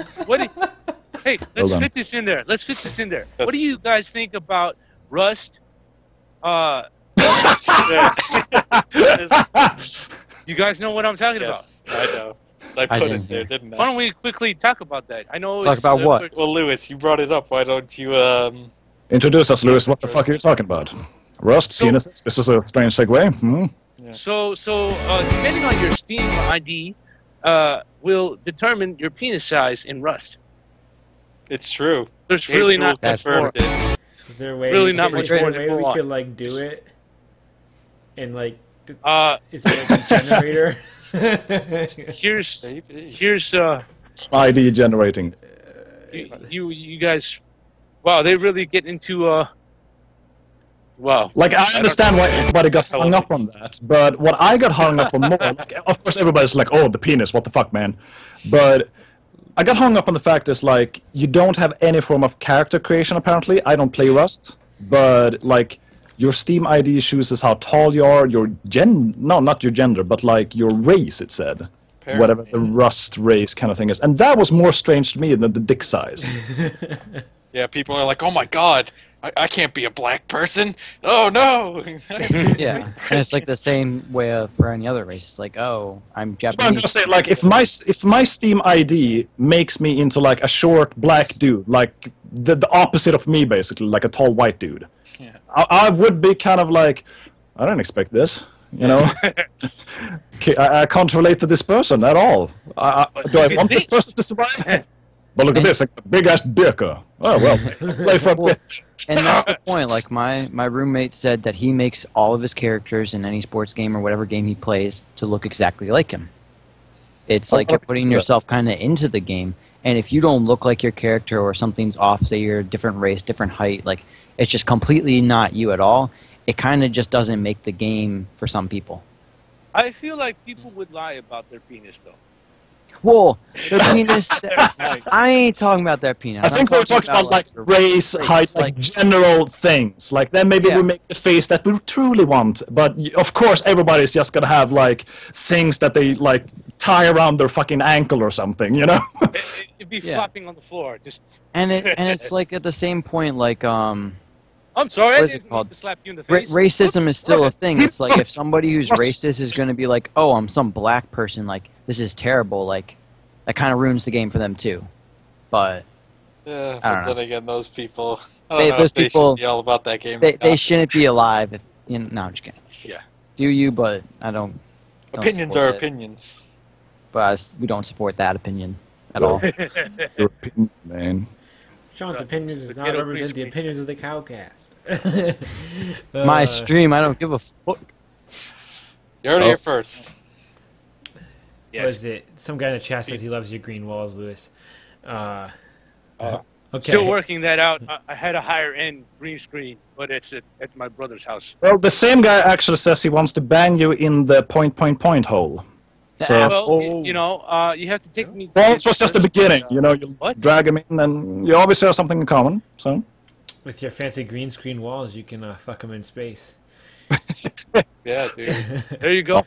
[SPEAKER 5] Hey, let's fit this in there. What do you guys think about Rust? You guys know what I'm talking
[SPEAKER 2] Yes, I know. I put it there, didn't
[SPEAKER 5] about. Why
[SPEAKER 2] I?
[SPEAKER 5] don't we quickly talk about that? I know.
[SPEAKER 4] Talk about what?
[SPEAKER 2] Well, Lewis, you brought it up. Why don't you
[SPEAKER 3] Introduce us, Lewis. What the fuck are you talking about? Rust, penises? This is a strange segue. Hmm?
[SPEAKER 2] Yeah.
[SPEAKER 5] So depending on your Steam ID, will determine your penis size in Rust.
[SPEAKER 2] It's true.
[SPEAKER 5] There's really not
[SPEAKER 4] That's
[SPEAKER 2] confirmed it.
[SPEAKER 1] Is there a way?
[SPEAKER 5] Really
[SPEAKER 1] we
[SPEAKER 5] not
[SPEAKER 1] could,
[SPEAKER 5] much
[SPEAKER 1] is there
[SPEAKER 5] more
[SPEAKER 1] a
[SPEAKER 5] to
[SPEAKER 1] way
[SPEAKER 5] go
[SPEAKER 1] we
[SPEAKER 5] on.
[SPEAKER 1] could like do it? And like, is there like a generator?
[SPEAKER 5] here's
[SPEAKER 3] ID generating.
[SPEAKER 5] you guys. Wow, they really get into wow.
[SPEAKER 3] Like, I understand why everybody got hung up on that, but what I got hung up on more, like, of course everybody's like, oh, the penis, what the fuck, man? But I got hung up on the fact is, like, you don't have any form of character creation, apparently. I don't play Rust, but, like, your Steam ID chooses how tall you are, your no, not your gender, but, like, your race, it said.
[SPEAKER 2] Apparently.
[SPEAKER 3] Whatever the Rust race kind of thing is. And that was more strange to me than the dick size.
[SPEAKER 2] Yeah, people are like, oh my god, I can't be a black person. Oh no.
[SPEAKER 4] Yeah, and it's like the same way for any other race. Like, oh, I'm
[SPEAKER 3] But I'm
[SPEAKER 4] Japanese.
[SPEAKER 3] just saying, like, if my Steam ID makes me into, like, a short black dude, like the opposite of me, basically, like a tall white dude,
[SPEAKER 2] Yeah.
[SPEAKER 3] I would be kind of like, I don't expect this, you know? I can't relate to this person at all. Do I want this person to survive? But look at this, like a big ass dick. Oh well, play for a bit.
[SPEAKER 4] And that's the point. Like my roommate said that he makes all of his characters in any sports game or whatever game he plays to look exactly like him. It's like you're putting yourself kind of into the game, and if you don't look like your character or something's off, say you're a different race, different height, like it's just completely not you at all. It kind of just doesn't make the game for some people.
[SPEAKER 5] I feel like people would lie about their penis though.
[SPEAKER 4] Whoa, their penis. I ain't talking about their penis.
[SPEAKER 3] I think we're talking about like race, height, like general things. Like then maybe we make the face that we truly want. But of course, everybody's just gonna have like things that they like tie around their fucking ankle or something, you know?
[SPEAKER 5] It'd be flopping on the floor. Just.
[SPEAKER 4] And it's like at the same point, like
[SPEAKER 5] I'm sorry, I
[SPEAKER 4] what is it
[SPEAKER 5] didn't
[SPEAKER 4] called?
[SPEAKER 5] mean to slap you in the face.
[SPEAKER 4] Racism is still a thing. It's like if somebody who's racist is going to be like, "Oh, I'm some black person," like this is terrible. Like that kind of ruins the game for them too. But
[SPEAKER 2] Yeah,
[SPEAKER 4] I don't
[SPEAKER 2] but
[SPEAKER 4] know.
[SPEAKER 2] then again, those people, I don't know
[SPEAKER 4] those
[SPEAKER 2] if they
[SPEAKER 4] people-
[SPEAKER 2] should be all about that game.
[SPEAKER 4] they shouldn't be alive. If, you know, no, I'm just kidding.
[SPEAKER 2] Yeah.
[SPEAKER 4] Do you? But I don't.
[SPEAKER 2] Opinions
[SPEAKER 4] support
[SPEAKER 2] are
[SPEAKER 4] it.
[SPEAKER 2] opinions.
[SPEAKER 4] But we don't support that opinion at all.
[SPEAKER 3] Your opinion, man.
[SPEAKER 1] Sean's opinions does not
[SPEAKER 5] Ghetto
[SPEAKER 1] represent the
[SPEAKER 5] green
[SPEAKER 1] opinions of the CowCast.
[SPEAKER 4] My stream, I don't give a fuck.
[SPEAKER 2] You heard it here first.
[SPEAKER 1] What is it? Some guy in the chat says he loves your green walls, Lewis. Okay.
[SPEAKER 5] Still working that out. I had a higher end green screen, but it's at my brother's house.
[SPEAKER 3] Well, the same guy actually says he wants to bang you in the point hole. So,
[SPEAKER 5] Well, you have to take me.
[SPEAKER 3] well, this was just the beginning. You
[SPEAKER 5] What?
[SPEAKER 3] drag him in, and you obviously have something in common. So,
[SPEAKER 1] With your fancy green screen walls, you can fuck them in space.
[SPEAKER 2] Yeah, dude.
[SPEAKER 5] There you go. There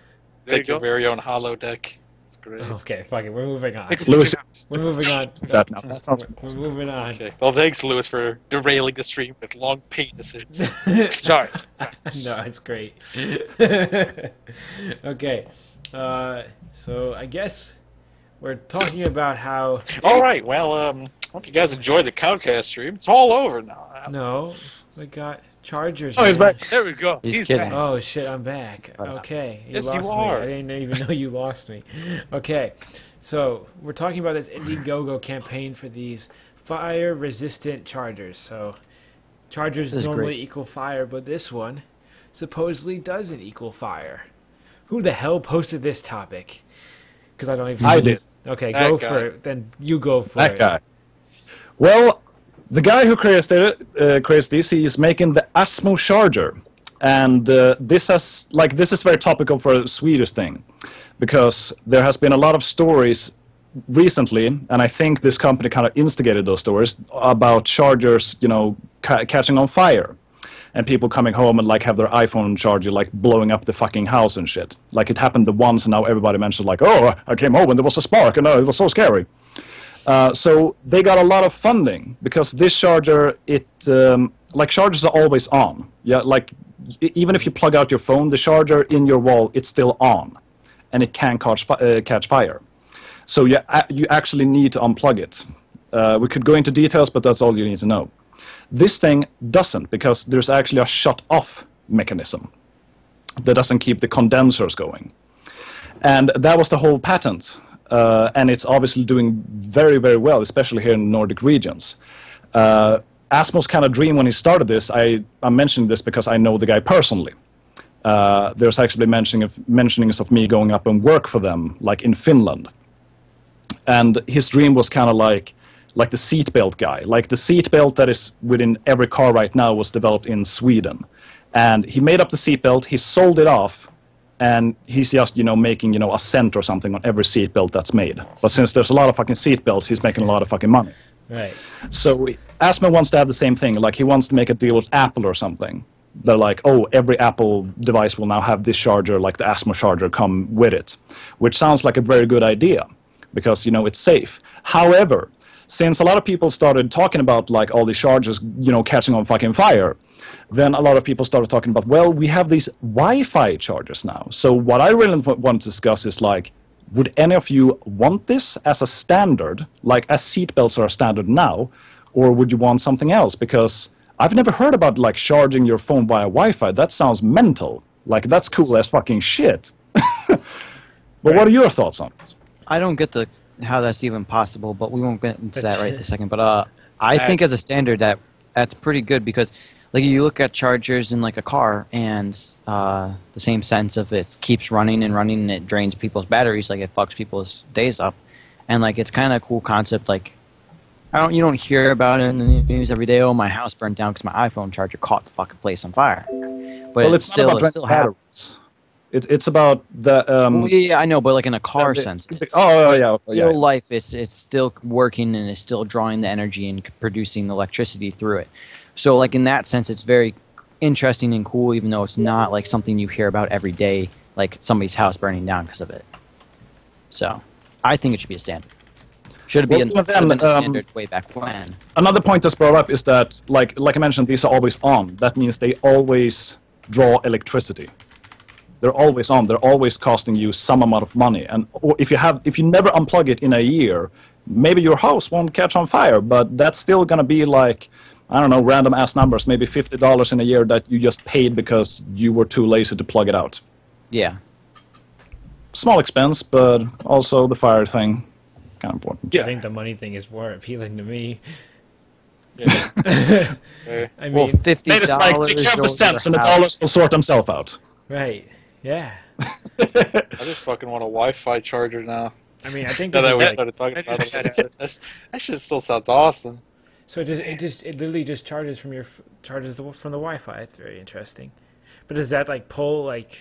[SPEAKER 5] you
[SPEAKER 2] Take your
[SPEAKER 5] go.
[SPEAKER 2] very own holodeck. It's great.
[SPEAKER 1] Okay, fuck it. We're moving on.
[SPEAKER 3] Lewis,
[SPEAKER 1] We're moving on.
[SPEAKER 3] that now. That sounds
[SPEAKER 1] We're moving on.
[SPEAKER 2] Okay. Well, thanks, Lewis, for derailing the stream with long penises.
[SPEAKER 5] Sorry.
[SPEAKER 1] No, it's great. Okay, so I guess we're talking about how.
[SPEAKER 2] All right. Well, hope you guys enjoyed the CowCast stream. It's all over now.
[SPEAKER 1] No, we got chargers.
[SPEAKER 3] Oh, he's
[SPEAKER 1] now.
[SPEAKER 3] back.
[SPEAKER 5] There we go.
[SPEAKER 4] He's
[SPEAKER 5] He's
[SPEAKER 4] kidding.
[SPEAKER 5] back.
[SPEAKER 1] Oh shit, I'm back. Okay, you
[SPEAKER 2] Yes,
[SPEAKER 1] lost
[SPEAKER 2] you
[SPEAKER 1] me.
[SPEAKER 2] are.
[SPEAKER 1] I didn't even know you lost me. Okay, so we're talking about this Indiegogo campaign for these fire-resistant chargers. So chargers
[SPEAKER 4] This is
[SPEAKER 1] normally
[SPEAKER 4] great.
[SPEAKER 1] equal fire, but this one supposedly doesn't equal fire. Who the hell posted this topic? Because I don't even.
[SPEAKER 3] I did.
[SPEAKER 1] Okay,
[SPEAKER 2] That
[SPEAKER 1] go
[SPEAKER 2] guy.
[SPEAKER 1] for it. Then you go for
[SPEAKER 3] That
[SPEAKER 1] it.
[SPEAKER 3] guy. Well, the guy who created this, he is making the Asmo charger, and this is very topical for a Swedish thing, because there has been a lot of stories recently, and I think this company kind of instigated those stories about chargers, catching on fire, and people coming home and like have their iPhone charger like blowing up the fucking house and shit. Like it happened the once, and now everybody mentions like, oh, I came home and there was a spark, and it was so scary. So they got a lot of funding because this charger, chargers are always on. Yeah, like even if you plug out your phone, the charger in your wall, it's still on, and it can catch fire. So you actually need to unplug it. We could go into details, but that's all you need to know. This thing doesn't, because there's actually a shut-off mechanism that doesn't keep the condensers going. And that was the whole patent. And it's obviously doing very, very well, especially here in the Nordic regions. Asmo's kind of dream when he started this, I'm mentioning this because I know the guy personally. There's actually mentionings of me going up and work for them, like in Finland. And his dream was kind of like the seatbelt guy. Like the seatbelt that is within every car right now was developed in Sweden. And he made up the seatbelt, he sold it off, and he's just, making, a cent or something on every seatbelt that's made. But since there's a lot of fucking seatbelts, he's making a lot of fucking money.
[SPEAKER 1] Right.
[SPEAKER 3] So Asmo wants to have the same thing. Like he wants to make a deal with Apple or something. They're like, oh, every Apple device will now have this charger, like the Asmo charger, come with it. Which sounds like a very good idea, because, it's safe. However, since a lot of people started talking about like all these chargers, catching on fucking fire, then a lot of people started talking about, well, we have these Wi-Fi chargers now. So what I really want to discuss is like, would any of you want this as a standard, like as seatbelts are a standard now, or would you want something else? Because I've never heard about like charging your phone via Wi-Fi. That sounds mental. Like that's cool as fucking shit. But what are your thoughts on it?
[SPEAKER 4] I don't get how that's even possible, but we won't get into that right this second. But I think as a standard that's pretty good, because like you look at chargers in like a car, and the same sense of it keeps running and running, and it drains people's batteries, like it fucks people's days up, and like it's kind of a cool concept. Like you don't hear about it in the news every day. Oh, my house burned down because my iPhone charger caught the fucking place on fire. But
[SPEAKER 3] Well,
[SPEAKER 4] it's
[SPEAKER 3] not
[SPEAKER 4] still
[SPEAKER 3] about
[SPEAKER 4] happens.
[SPEAKER 3] batteries. It's about the
[SPEAKER 4] Well, yeah, I know, but like in a car sense. Real life, it's still working, and it's still drawing the energy and producing the electricity through it. So like in that sense, it's very interesting and cool, even though it's not like something you hear about every day, like somebody's house burning down because of it. So I think it should be a standard. Should have been a standard way back when.
[SPEAKER 3] Another point that's brought up is that, like I mentioned, these are always on. That means they always draw electricity. They're always on. They're always costing you some amount of money. And if you never unplug it in a year, maybe your house won't catch on fire. But that's still gonna be like, I don't know, random ass numbers. Maybe $50 in a year that you just paid because you were too lazy to plug it out.
[SPEAKER 4] Yeah.
[SPEAKER 3] Small expense, but also the fire thing, kind of important.
[SPEAKER 1] I think the money thing is more appealing to me.
[SPEAKER 2] Yeah.
[SPEAKER 1] I mean,
[SPEAKER 4] Well, $50.
[SPEAKER 3] Maybe it's like, take care of the
[SPEAKER 4] goes
[SPEAKER 3] cents
[SPEAKER 4] to
[SPEAKER 3] and the
[SPEAKER 4] house.
[SPEAKER 3] dollars will sort themselves out.
[SPEAKER 1] right. Yeah.
[SPEAKER 2] I just fucking want a Wi-Fi charger now.
[SPEAKER 1] I mean, I think
[SPEAKER 2] Now
[SPEAKER 1] this
[SPEAKER 2] that
[SPEAKER 1] is
[SPEAKER 2] we
[SPEAKER 1] like,
[SPEAKER 2] started talking about it, that shit still sounds awesome.
[SPEAKER 1] So it literally just charges from from the Wi-Fi. It's very interesting. But does that like pull like?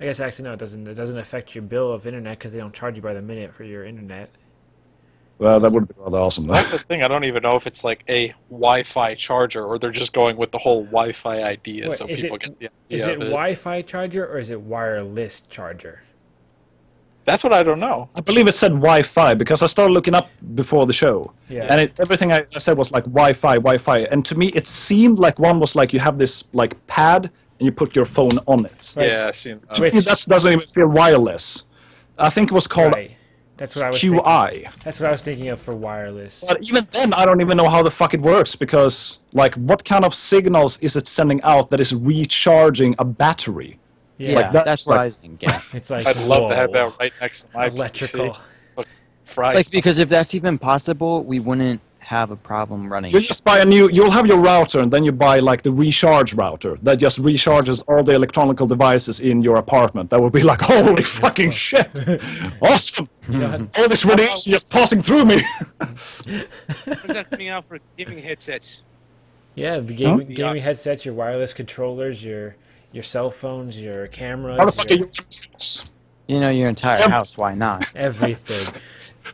[SPEAKER 1] I guess actually no, it doesn't. It doesn't affect your bill of internet because they don't charge you by the minute for your internet.
[SPEAKER 3] Well, that would be rather awesome.
[SPEAKER 2] That's the thing. I don't even know if it's like a Wi-Fi charger or they're just going with the whole Wi-Fi idea,
[SPEAKER 1] Wait,
[SPEAKER 2] so people get the idea
[SPEAKER 1] Is it
[SPEAKER 2] of it.
[SPEAKER 1] Wi-Fi charger or is it wireless charger?
[SPEAKER 2] That's what I don't know.
[SPEAKER 3] I believe it said Wi-Fi because I started looking up before the show.
[SPEAKER 1] Yeah.
[SPEAKER 3] And everything I said was like Wi-Fi. And to me, it seemed like one was like you have this like pad and you put your phone on it.
[SPEAKER 1] Right.
[SPEAKER 2] Yeah, I've seen that.
[SPEAKER 3] To me, that doesn't even feel wireless. I think it was called
[SPEAKER 1] Right. That's what I was
[SPEAKER 3] QI.
[SPEAKER 1] thinking. That's what I was thinking of for wireless.
[SPEAKER 3] But even then, I don't even know how the fuck it works because, like, what kind of signals is it sending out that is recharging a battery?
[SPEAKER 1] Yeah,
[SPEAKER 3] like
[SPEAKER 4] that's what I
[SPEAKER 3] like-
[SPEAKER 4] didn't get.
[SPEAKER 1] it's like
[SPEAKER 2] I'd love to have
[SPEAKER 1] whoa.
[SPEAKER 2] that right next to my
[SPEAKER 1] Electrical.
[SPEAKER 2] PC. Look, fries.
[SPEAKER 4] Like, because if that's even possible, we wouldn't have a problem running.
[SPEAKER 3] You just buy you'll have your router, and then you buy, like, the recharge router that just recharges all the electronical devices in your apartment. That would be like, holy fucking shit! Awesome! All this radiation just passing through me!
[SPEAKER 5] When's that coming out for gaming headsets?
[SPEAKER 1] Yeah, the
[SPEAKER 5] Huh?
[SPEAKER 1] gaming headsets, your wireless controllers, your cell phones, your cameras,
[SPEAKER 3] How the fuck are you?
[SPEAKER 4] You know, your entire
[SPEAKER 3] Yep.
[SPEAKER 4] house. Why not?
[SPEAKER 1] everything.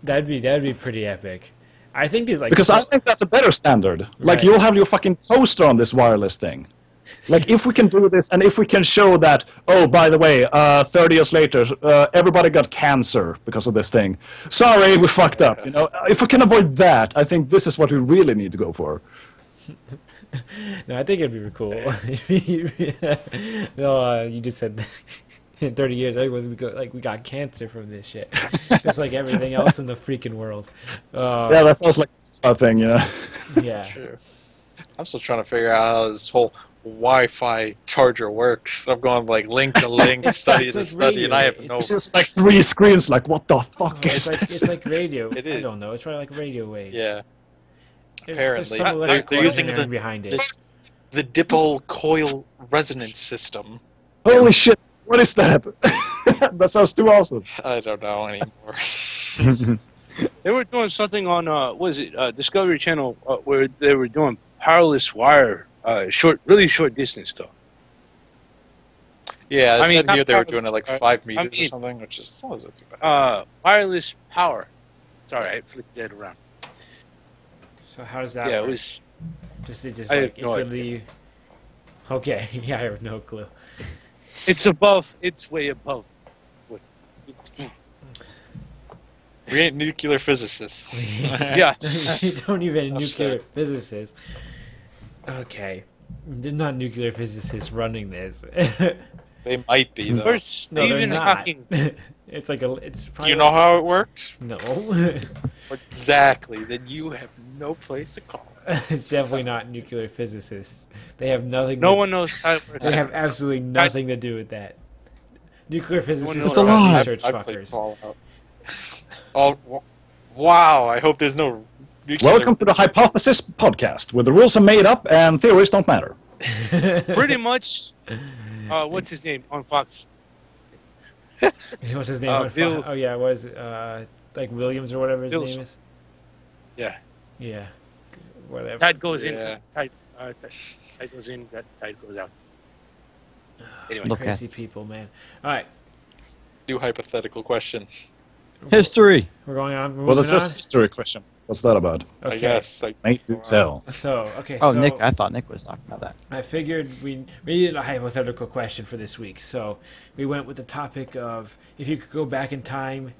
[SPEAKER 1] That'd be pretty epic. I think these like
[SPEAKER 3] Because I think that's a better standard. Like,
[SPEAKER 1] Right.
[SPEAKER 3] you'll have your fucking toaster on this wireless thing. Like, if we can do this, and if we can show that, oh, by the way, 30 years later, everybody got cancer because of this thing. Sorry, we fucked up. You know, if we can avoid that, I think this is what we really need to go for.
[SPEAKER 1] No, I think it'd be cool. No, you just said in 30 years, we got cancer from this shit. Just like everything else in the freaking world.
[SPEAKER 3] Yeah, that sounds like a thing, you know.
[SPEAKER 1] Yeah.
[SPEAKER 2] Sure. I'm still trying to figure out how this whole Wi-Fi charger works. I'm going like link to link, study
[SPEAKER 1] it's
[SPEAKER 2] to
[SPEAKER 1] like
[SPEAKER 2] study, and I have
[SPEAKER 1] radio.
[SPEAKER 2] no.
[SPEAKER 3] It's just like 3 screens, like, what the fuck
[SPEAKER 1] It's
[SPEAKER 3] is
[SPEAKER 1] like
[SPEAKER 3] this?
[SPEAKER 1] it's like radio.
[SPEAKER 2] It
[SPEAKER 1] I
[SPEAKER 2] is.
[SPEAKER 1] don't know. It's probably like radio waves.
[SPEAKER 2] Yeah,
[SPEAKER 1] There's
[SPEAKER 2] apparently.
[SPEAKER 1] some
[SPEAKER 2] They're
[SPEAKER 1] electrical
[SPEAKER 2] using
[SPEAKER 1] engineering
[SPEAKER 2] the-
[SPEAKER 1] behind it.
[SPEAKER 2] the dipole coil resonance system.
[SPEAKER 3] Holy shit, what is that? That sounds too awesome.
[SPEAKER 2] I don't know anymore.
[SPEAKER 5] They were doing something on Discovery Channel where they were doing powerless wire, really short distance though.
[SPEAKER 2] Yeah,
[SPEAKER 5] I
[SPEAKER 2] I
[SPEAKER 5] mean,
[SPEAKER 2] said
[SPEAKER 5] not
[SPEAKER 2] here they were
[SPEAKER 5] power-
[SPEAKER 2] doing it like
[SPEAKER 5] I
[SPEAKER 2] 5 meters or
[SPEAKER 5] mean-
[SPEAKER 2] something, which is not too bad.
[SPEAKER 5] Wireless power. Sorry, I flipped that around.
[SPEAKER 1] So how does that
[SPEAKER 5] Yeah,
[SPEAKER 1] work?
[SPEAKER 5] it was.
[SPEAKER 1] Just it's just
[SPEAKER 5] I have
[SPEAKER 1] like
[SPEAKER 5] no
[SPEAKER 1] instantly. Okay, yeah, I have no clue.
[SPEAKER 5] It's above. It's way above. What-
[SPEAKER 2] We ain't nuclear physicists.
[SPEAKER 5] Yeah.
[SPEAKER 1] You don't even
[SPEAKER 2] That's
[SPEAKER 1] nuclear
[SPEAKER 2] sick.
[SPEAKER 1] physicists. Okay, they're not nuclear physicists running this.
[SPEAKER 2] They might be though.
[SPEAKER 5] Where's
[SPEAKER 1] No, they're
[SPEAKER 5] Stephen
[SPEAKER 1] not.
[SPEAKER 5] Hawking?
[SPEAKER 1] It's like it's
[SPEAKER 2] Do
[SPEAKER 1] probably
[SPEAKER 2] you know how it works?
[SPEAKER 1] no.
[SPEAKER 2] Exactly. Then you have no place to call.
[SPEAKER 1] It's definitely not nuclear physicists. They have nothing.
[SPEAKER 5] No
[SPEAKER 1] to,
[SPEAKER 5] one knows how it works.
[SPEAKER 1] They have absolutely nothing to do with that. Nuclear physicists
[SPEAKER 5] It's
[SPEAKER 1] are
[SPEAKER 5] a lie.
[SPEAKER 1] research
[SPEAKER 2] I've played
[SPEAKER 1] fuckers.
[SPEAKER 2] Fallout. Oh, wow! I hope there's no nuclear.
[SPEAKER 3] Welcome to the Hypothesis Podcast, where the rules are made up and theories don't matter.
[SPEAKER 5] Pretty much. What's his name on Fox?
[SPEAKER 1] What's his name?
[SPEAKER 5] Bill-
[SPEAKER 1] Oh yeah, what is it? Like Williams or whatever his
[SPEAKER 5] Bill-
[SPEAKER 1] name is.
[SPEAKER 5] Yeah.
[SPEAKER 1] Yeah. Whatever.
[SPEAKER 5] Tide goes in.
[SPEAKER 2] Yeah.
[SPEAKER 5] Tide goes in. That tide goes out. Anyway,
[SPEAKER 4] Look
[SPEAKER 1] Crazy
[SPEAKER 4] at
[SPEAKER 1] people, man. All right,
[SPEAKER 2] New hypothetical question.
[SPEAKER 4] history.
[SPEAKER 1] we're going on. We're
[SPEAKER 3] Well,
[SPEAKER 1] moving
[SPEAKER 3] that's
[SPEAKER 1] on.
[SPEAKER 3] just a history question. What's that about?
[SPEAKER 1] Okay.
[SPEAKER 2] I guess. Like,
[SPEAKER 3] Mate, do tell.
[SPEAKER 1] So okay.
[SPEAKER 4] Oh,
[SPEAKER 1] so
[SPEAKER 4] Nick. I thought Nick was talking about that.
[SPEAKER 1] I figured we needed a hypothetical question for this week, so we went with the topic of if you could go back in time,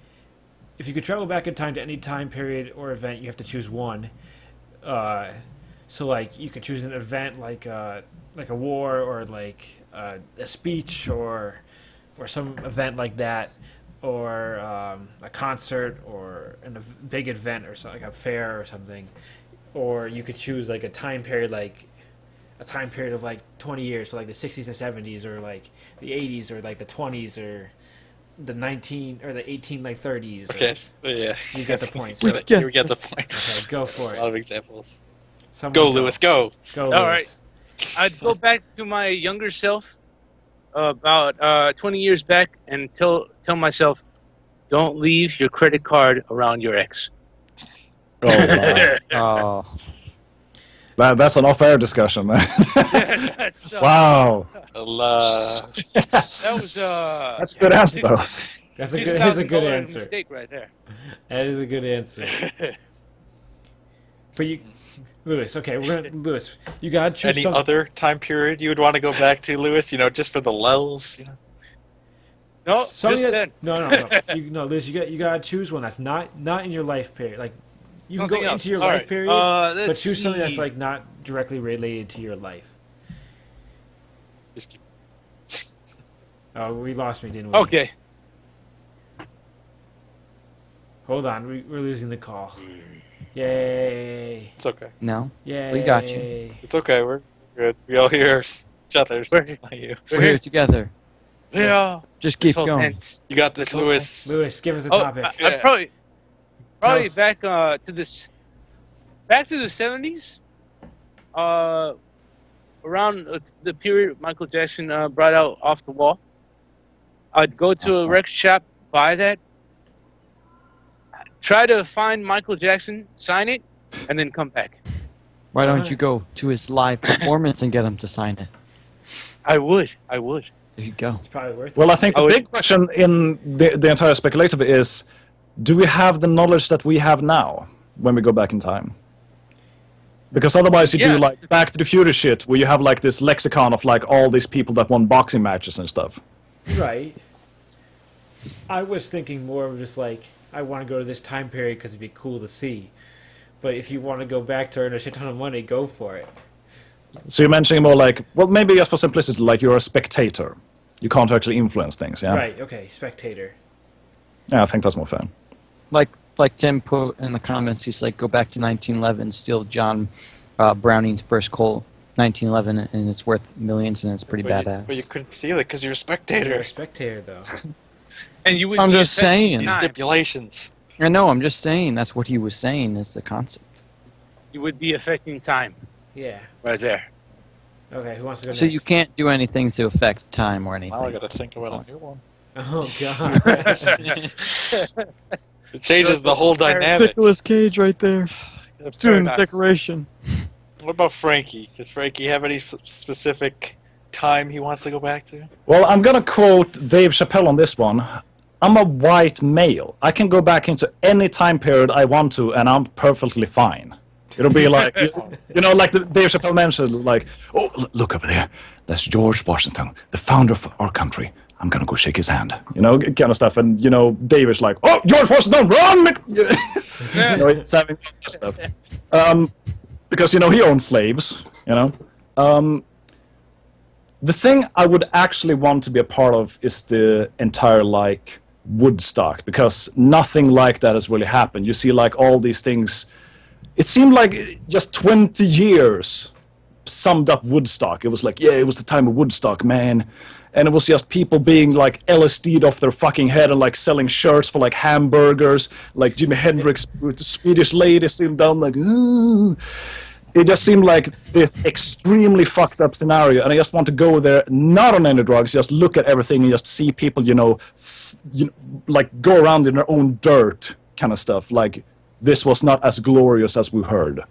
[SPEAKER 1] if you could travel back in time to any time period or event, you have to choose one. So like you could choose an event like a war or like a speech or some event like that, or a concert or a big event or something like a fair or something, or you could choose like a time period of like 20 years, so like the 60s and 70s, or like the 80s, or like the 20s, or the 19 or the 18 like 30s. or-
[SPEAKER 2] okay. Yeah.
[SPEAKER 1] You get the point.
[SPEAKER 2] We
[SPEAKER 1] So,
[SPEAKER 2] get the point.
[SPEAKER 1] okay, go for
[SPEAKER 2] A
[SPEAKER 1] it.
[SPEAKER 2] lot of examples.
[SPEAKER 1] Someone
[SPEAKER 2] Go, Lewis. Go.
[SPEAKER 1] Go,
[SPEAKER 5] All
[SPEAKER 1] Lewis.
[SPEAKER 5] right. I'd go back to my younger self, about 20 years back, and tell myself, don't leave your credit card around your ex.
[SPEAKER 3] Oh, wow.
[SPEAKER 4] Oh,
[SPEAKER 3] That's an off-air discussion, man.
[SPEAKER 5] That's,
[SPEAKER 3] Wow.
[SPEAKER 5] that was
[SPEAKER 3] That's a good answer, though.
[SPEAKER 1] That's a good
[SPEAKER 5] $6,000
[SPEAKER 1] answer.
[SPEAKER 5] mistake right there.
[SPEAKER 1] That is a good answer. But you, Lewis. Okay, Lewis. You gotta choose
[SPEAKER 2] Any
[SPEAKER 1] some.
[SPEAKER 2] other time period you would want to go back to, Lewis? You know, just for the lulz. You know.
[SPEAKER 5] No,
[SPEAKER 1] Something
[SPEAKER 5] just
[SPEAKER 1] that,
[SPEAKER 5] then.
[SPEAKER 1] no, Lewis. You gotta choose one that's not in your life period. Like you can
[SPEAKER 5] Something
[SPEAKER 1] go
[SPEAKER 5] else.
[SPEAKER 1] into your
[SPEAKER 5] All
[SPEAKER 1] life
[SPEAKER 5] right.
[SPEAKER 1] period, but
[SPEAKER 5] Let's
[SPEAKER 1] choose something that's
[SPEAKER 5] see.
[SPEAKER 1] like not directly related to your life.
[SPEAKER 2] Just keep...
[SPEAKER 1] Oh, we lost me, didn't we?
[SPEAKER 5] Okay.
[SPEAKER 1] Hold on, we're losing the call. Yay!
[SPEAKER 2] It's okay.
[SPEAKER 4] no.
[SPEAKER 1] Yay!
[SPEAKER 4] We got you.
[SPEAKER 2] It's okay. We're good. We all hear each other. It's not you.
[SPEAKER 4] We're here together.
[SPEAKER 5] Yeah.
[SPEAKER 4] Just keep
[SPEAKER 5] This whole
[SPEAKER 4] going.
[SPEAKER 5] tense.
[SPEAKER 2] You got this, Lewis.
[SPEAKER 1] Lewis, give us a
[SPEAKER 5] Oh,
[SPEAKER 1] topic.
[SPEAKER 5] I probably
[SPEAKER 1] Tell us.
[SPEAKER 5] back to this, back to the 70s. Around the period Michael Jackson brought out Off the Wall. I'd go to a record shop, buy that, try to find Michael Jackson, sign it, and then come back.
[SPEAKER 4] Why don't you go to his live performance and get him to sign it?
[SPEAKER 5] I would.
[SPEAKER 4] There you go.
[SPEAKER 1] It's probably worth it.
[SPEAKER 3] Well, I think the
[SPEAKER 5] I would-
[SPEAKER 3] big question in the entire speculative is, do we have the knowledge that we have now when we go back in time? Because otherwise you do
[SPEAKER 5] Yes.
[SPEAKER 3] like Back to the Future shit, where you have like this lexicon of like all these people that won boxing matches and stuff.
[SPEAKER 1] Right. I was thinking more of just like, I want to go to this time period because it'd be cool to see. But if you want to go back to earn a shit ton of money, go for it.
[SPEAKER 3] So you're mentioning more like, well, maybe just for simplicity, like you're a spectator. You can't actually influence things, yeah?
[SPEAKER 1] Right, okay, spectator.
[SPEAKER 3] Yeah, I think that's more fair.
[SPEAKER 4] Like Tim put in the comments, he's like, go back to 1911, steal John Browning's first Colt, 1911, and it's worth millions, and it's pretty badass.
[SPEAKER 2] But you couldn't steal it because you're a
[SPEAKER 1] You're
[SPEAKER 2] spectator.
[SPEAKER 1] a spectator, though.
[SPEAKER 5] And you would.
[SPEAKER 4] I'm
[SPEAKER 5] be
[SPEAKER 4] just
[SPEAKER 5] affecting
[SPEAKER 4] saying.
[SPEAKER 2] These
[SPEAKER 5] time.
[SPEAKER 2] stipulations.
[SPEAKER 4] I know, I'm just saying, that's what he was saying, is the concept.
[SPEAKER 5] You would be affecting time
[SPEAKER 1] Yeah.
[SPEAKER 5] right there.
[SPEAKER 1] Okay, who wants to go
[SPEAKER 4] So
[SPEAKER 1] next?
[SPEAKER 4] you can't do anything to affect time or anything.
[SPEAKER 2] Now I gotta think about a new one.
[SPEAKER 1] Oh, God.
[SPEAKER 2] It changes the whole dynamic.
[SPEAKER 4] Nicolas Cage right there, doing the
[SPEAKER 5] Paradox.
[SPEAKER 4] decoration.
[SPEAKER 2] What about Frankie? Does Frankie have any specific time he wants to go back to?
[SPEAKER 3] Well, I'm gonna quote Dave Chappelle on this one. I'm a white male. I can go back into any time period I want to, and I'm perfectly fine. It'll be like, you know, like Dave Chappelle mentioned, like, oh, look over there. That's George Washington, the founder of our country. I'm gonna go shake his hand, you know, kind of stuff. And, you know, Dave is like, oh, George Washington, run! You know, it's having that stuff. Because, you know, he owned slaves, you know. The thing I would actually want to be a part of is the entire, like, Woodstock, because nothing like that has really happened. You see, like, all these things. It seemed like just 20 years summed up Woodstock. It was like, yeah, it was the time of Woodstock, man. And it was just people being, like, LSD'd off their fucking head and, like, selling shirts for, like, hamburgers. Like, Jimi Hendrix with the Swedish lady sitting down, like, ooh. It just seemed like this extremely fucked up scenario. And I just want to go there, not on any drugs, just look at everything and just see people, you know, like, go around in their own dirt kind of stuff. Like, this was not as glorious as we heard.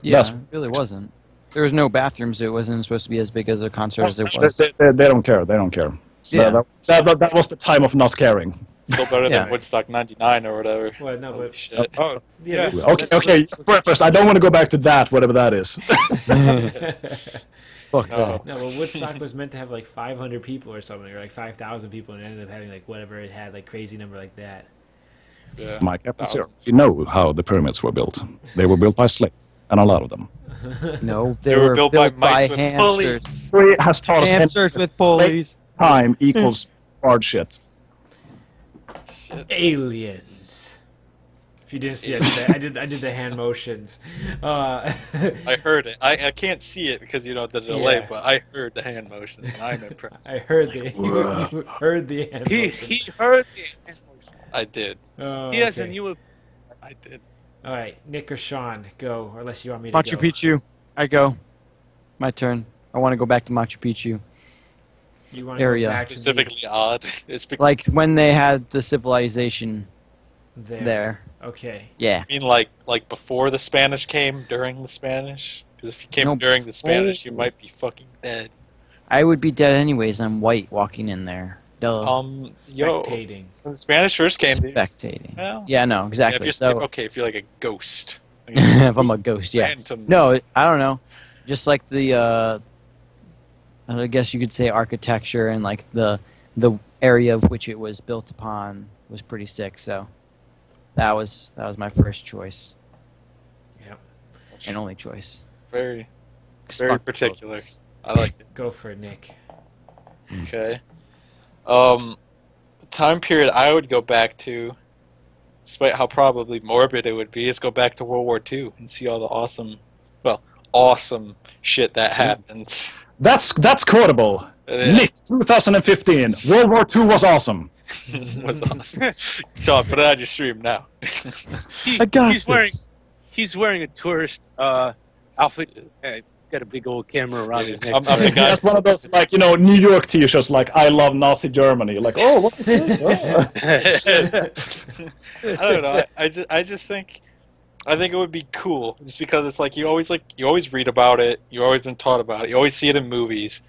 [SPEAKER 4] Yeah,
[SPEAKER 3] That's-
[SPEAKER 4] it really wasn't. There was no bathrooms. It wasn't supposed to be as big as a concert as it was.
[SPEAKER 3] They don't care. They don't care. So
[SPEAKER 4] Yeah.
[SPEAKER 3] that was the time of not caring.
[SPEAKER 2] Still better
[SPEAKER 4] Yeah.
[SPEAKER 2] than Woodstock '99 or whatever.
[SPEAKER 1] Well, no,
[SPEAKER 2] Holy
[SPEAKER 1] but
[SPEAKER 2] shit.
[SPEAKER 5] Oh,
[SPEAKER 1] yeah.
[SPEAKER 3] Okay. First, I don't want to go back to that, whatever that is.
[SPEAKER 4] Fuck
[SPEAKER 2] No.
[SPEAKER 4] that.
[SPEAKER 1] No, well, Woodstock was meant to have like 500 people or something, or like 5,000 people, and it ended up having like whatever it had, like crazy number like that.
[SPEAKER 2] Yeah.
[SPEAKER 3] Mike, you know how the pyramids were built. They were built by slaves, and a lot of them.
[SPEAKER 4] No,
[SPEAKER 2] They were built by mice with
[SPEAKER 4] hamsters.
[SPEAKER 2] pulleys.
[SPEAKER 3] History has taught us
[SPEAKER 4] Hamsters with pulleys.
[SPEAKER 3] time equals hard shit.
[SPEAKER 2] Shit.
[SPEAKER 1] Aliens. If you didn't see it, I did the hand motions.
[SPEAKER 2] I heard it. I can't see it because, you know, the delay,
[SPEAKER 1] Yeah.
[SPEAKER 2] but I heard the hand motion, and I'm impressed.
[SPEAKER 1] I heard the you heard the hand
[SPEAKER 5] he
[SPEAKER 1] motions.
[SPEAKER 5] heard the
[SPEAKER 2] I did.
[SPEAKER 1] Oh,
[SPEAKER 5] He has a
[SPEAKER 1] okay.
[SPEAKER 5] new.
[SPEAKER 2] I did.
[SPEAKER 1] All right, Nick or Sean, go. Or unless you want me to
[SPEAKER 4] Machu
[SPEAKER 1] go.
[SPEAKER 4] Picchu. I go. My turn. I want to go back to Machu Picchu.
[SPEAKER 1] You want
[SPEAKER 4] Area.
[SPEAKER 1] to go back to
[SPEAKER 2] Specifically odd. It's
[SPEAKER 4] Like when they had the civilization there.
[SPEAKER 1] Okay.
[SPEAKER 4] Yeah.
[SPEAKER 2] I mean, like before the Spanish came, during the Spanish? Because if you came
[SPEAKER 4] Nope.
[SPEAKER 2] during the Spanish, you might be fucking dead.
[SPEAKER 4] I would be dead anyways. I'm white walking in there. Duh.
[SPEAKER 2] Yo,
[SPEAKER 1] Spectating.
[SPEAKER 2] when the Spanish first came, dude,
[SPEAKER 4] Spectating.
[SPEAKER 2] well,
[SPEAKER 4] Yeah, no,
[SPEAKER 2] yeah,
[SPEAKER 4] exactly.
[SPEAKER 2] if you're like a ghost. Like
[SPEAKER 4] if I'm a ghost, yeah.
[SPEAKER 2] phantom.
[SPEAKER 4] No, I don't know. Just like the, I guess you could say architecture and like the area of which it was built upon was pretty sick. So that was my first choice.
[SPEAKER 1] Yep.
[SPEAKER 4] And only choice.
[SPEAKER 2] Very,
[SPEAKER 4] 'Cause
[SPEAKER 2] very
[SPEAKER 4] fuck
[SPEAKER 2] particular.
[SPEAKER 4] ghosts.
[SPEAKER 2] I like it.
[SPEAKER 1] Go for it, Nick.
[SPEAKER 2] Okay. The time period I would go back to, despite how probably morbid it would be, is go back to World War II and see all the awesome shit that happened.
[SPEAKER 3] That's quotable. Nick, 2015. World War II was awesome.
[SPEAKER 2] Was awesome. So put it on your stream now.
[SPEAKER 5] He's wearing a tourist outfit. Got a big old camera around his neck.
[SPEAKER 2] I'm the guy.
[SPEAKER 3] That's one of those, like, you know, New York T-shirts, like, I love Nazi Germany. Like, oh, what is this? Oh.
[SPEAKER 2] I don't know. I just think it would be cool, just because it's like you always read about it, you've always been taught about it, you always see it in movies,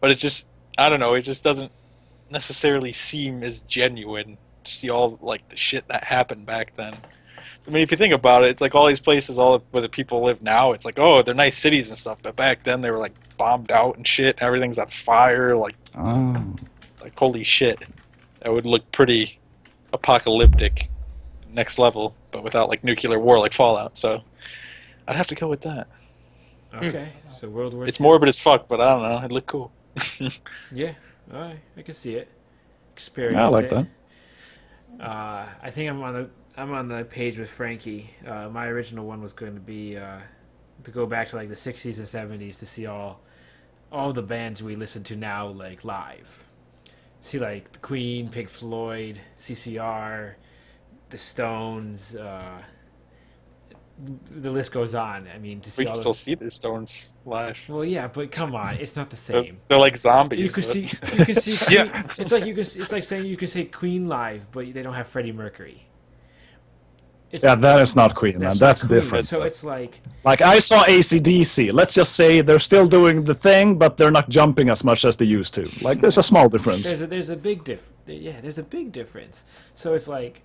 [SPEAKER 2] but it just, I don't know, it just doesn't necessarily seem as genuine to see all like the shit that happened back then. I mean, if you think about it, it's like all these places, all where the people live now. It's like, oh, they're nice cities and stuff, but back then they were like bombed out and shit. Everything's on fire. Like holy shit, that would look pretty apocalyptic, next level, but without like nuclear war, like Fallout. So I'd have to go with that.
[SPEAKER 1] Okay, so World War
[SPEAKER 2] It's
[SPEAKER 1] II.
[SPEAKER 2] morbid as fuck, but I don't know. It looked cool.
[SPEAKER 1] Yeah, all right, I can see it. Experience.
[SPEAKER 3] I like
[SPEAKER 1] it.
[SPEAKER 3] that.
[SPEAKER 1] I think I'm on the page with Frankie. My original one was going to be to go back to like the 60s and 70s to see all the bands we listen to now like live. See like the Queen, Pink Floyd, CCR, the Stones. The list goes on. I mean, to see
[SPEAKER 2] We
[SPEAKER 1] all
[SPEAKER 2] can still see the Stones live.
[SPEAKER 1] Well, yeah, but come on, it's not the same.
[SPEAKER 2] They're like zombies.
[SPEAKER 1] You could
[SPEAKER 2] but-
[SPEAKER 1] see, you could see.
[SPEAKER 5] Yeah.
[SPEAKER 1] It's like saying you could say Queen live, but they don't have Freddie Mercury. It's,
[SPEAKER 3] Yeah, that is not Queen, man.
[SPEAKER 1] not
[SPEAKER 3] That's
[SPEAKER 1] Queen,
[SPEAKER 3] different.
[SPEAKER 1] So it's like,
[SPEAKER 3] Like, I saw AC/DC. Let's just say they're still doing the thing, but they're not jumping as much as they used to. Like, there's a small difference.
[SPEAKER 1] there's a big there's a big difference. So it's like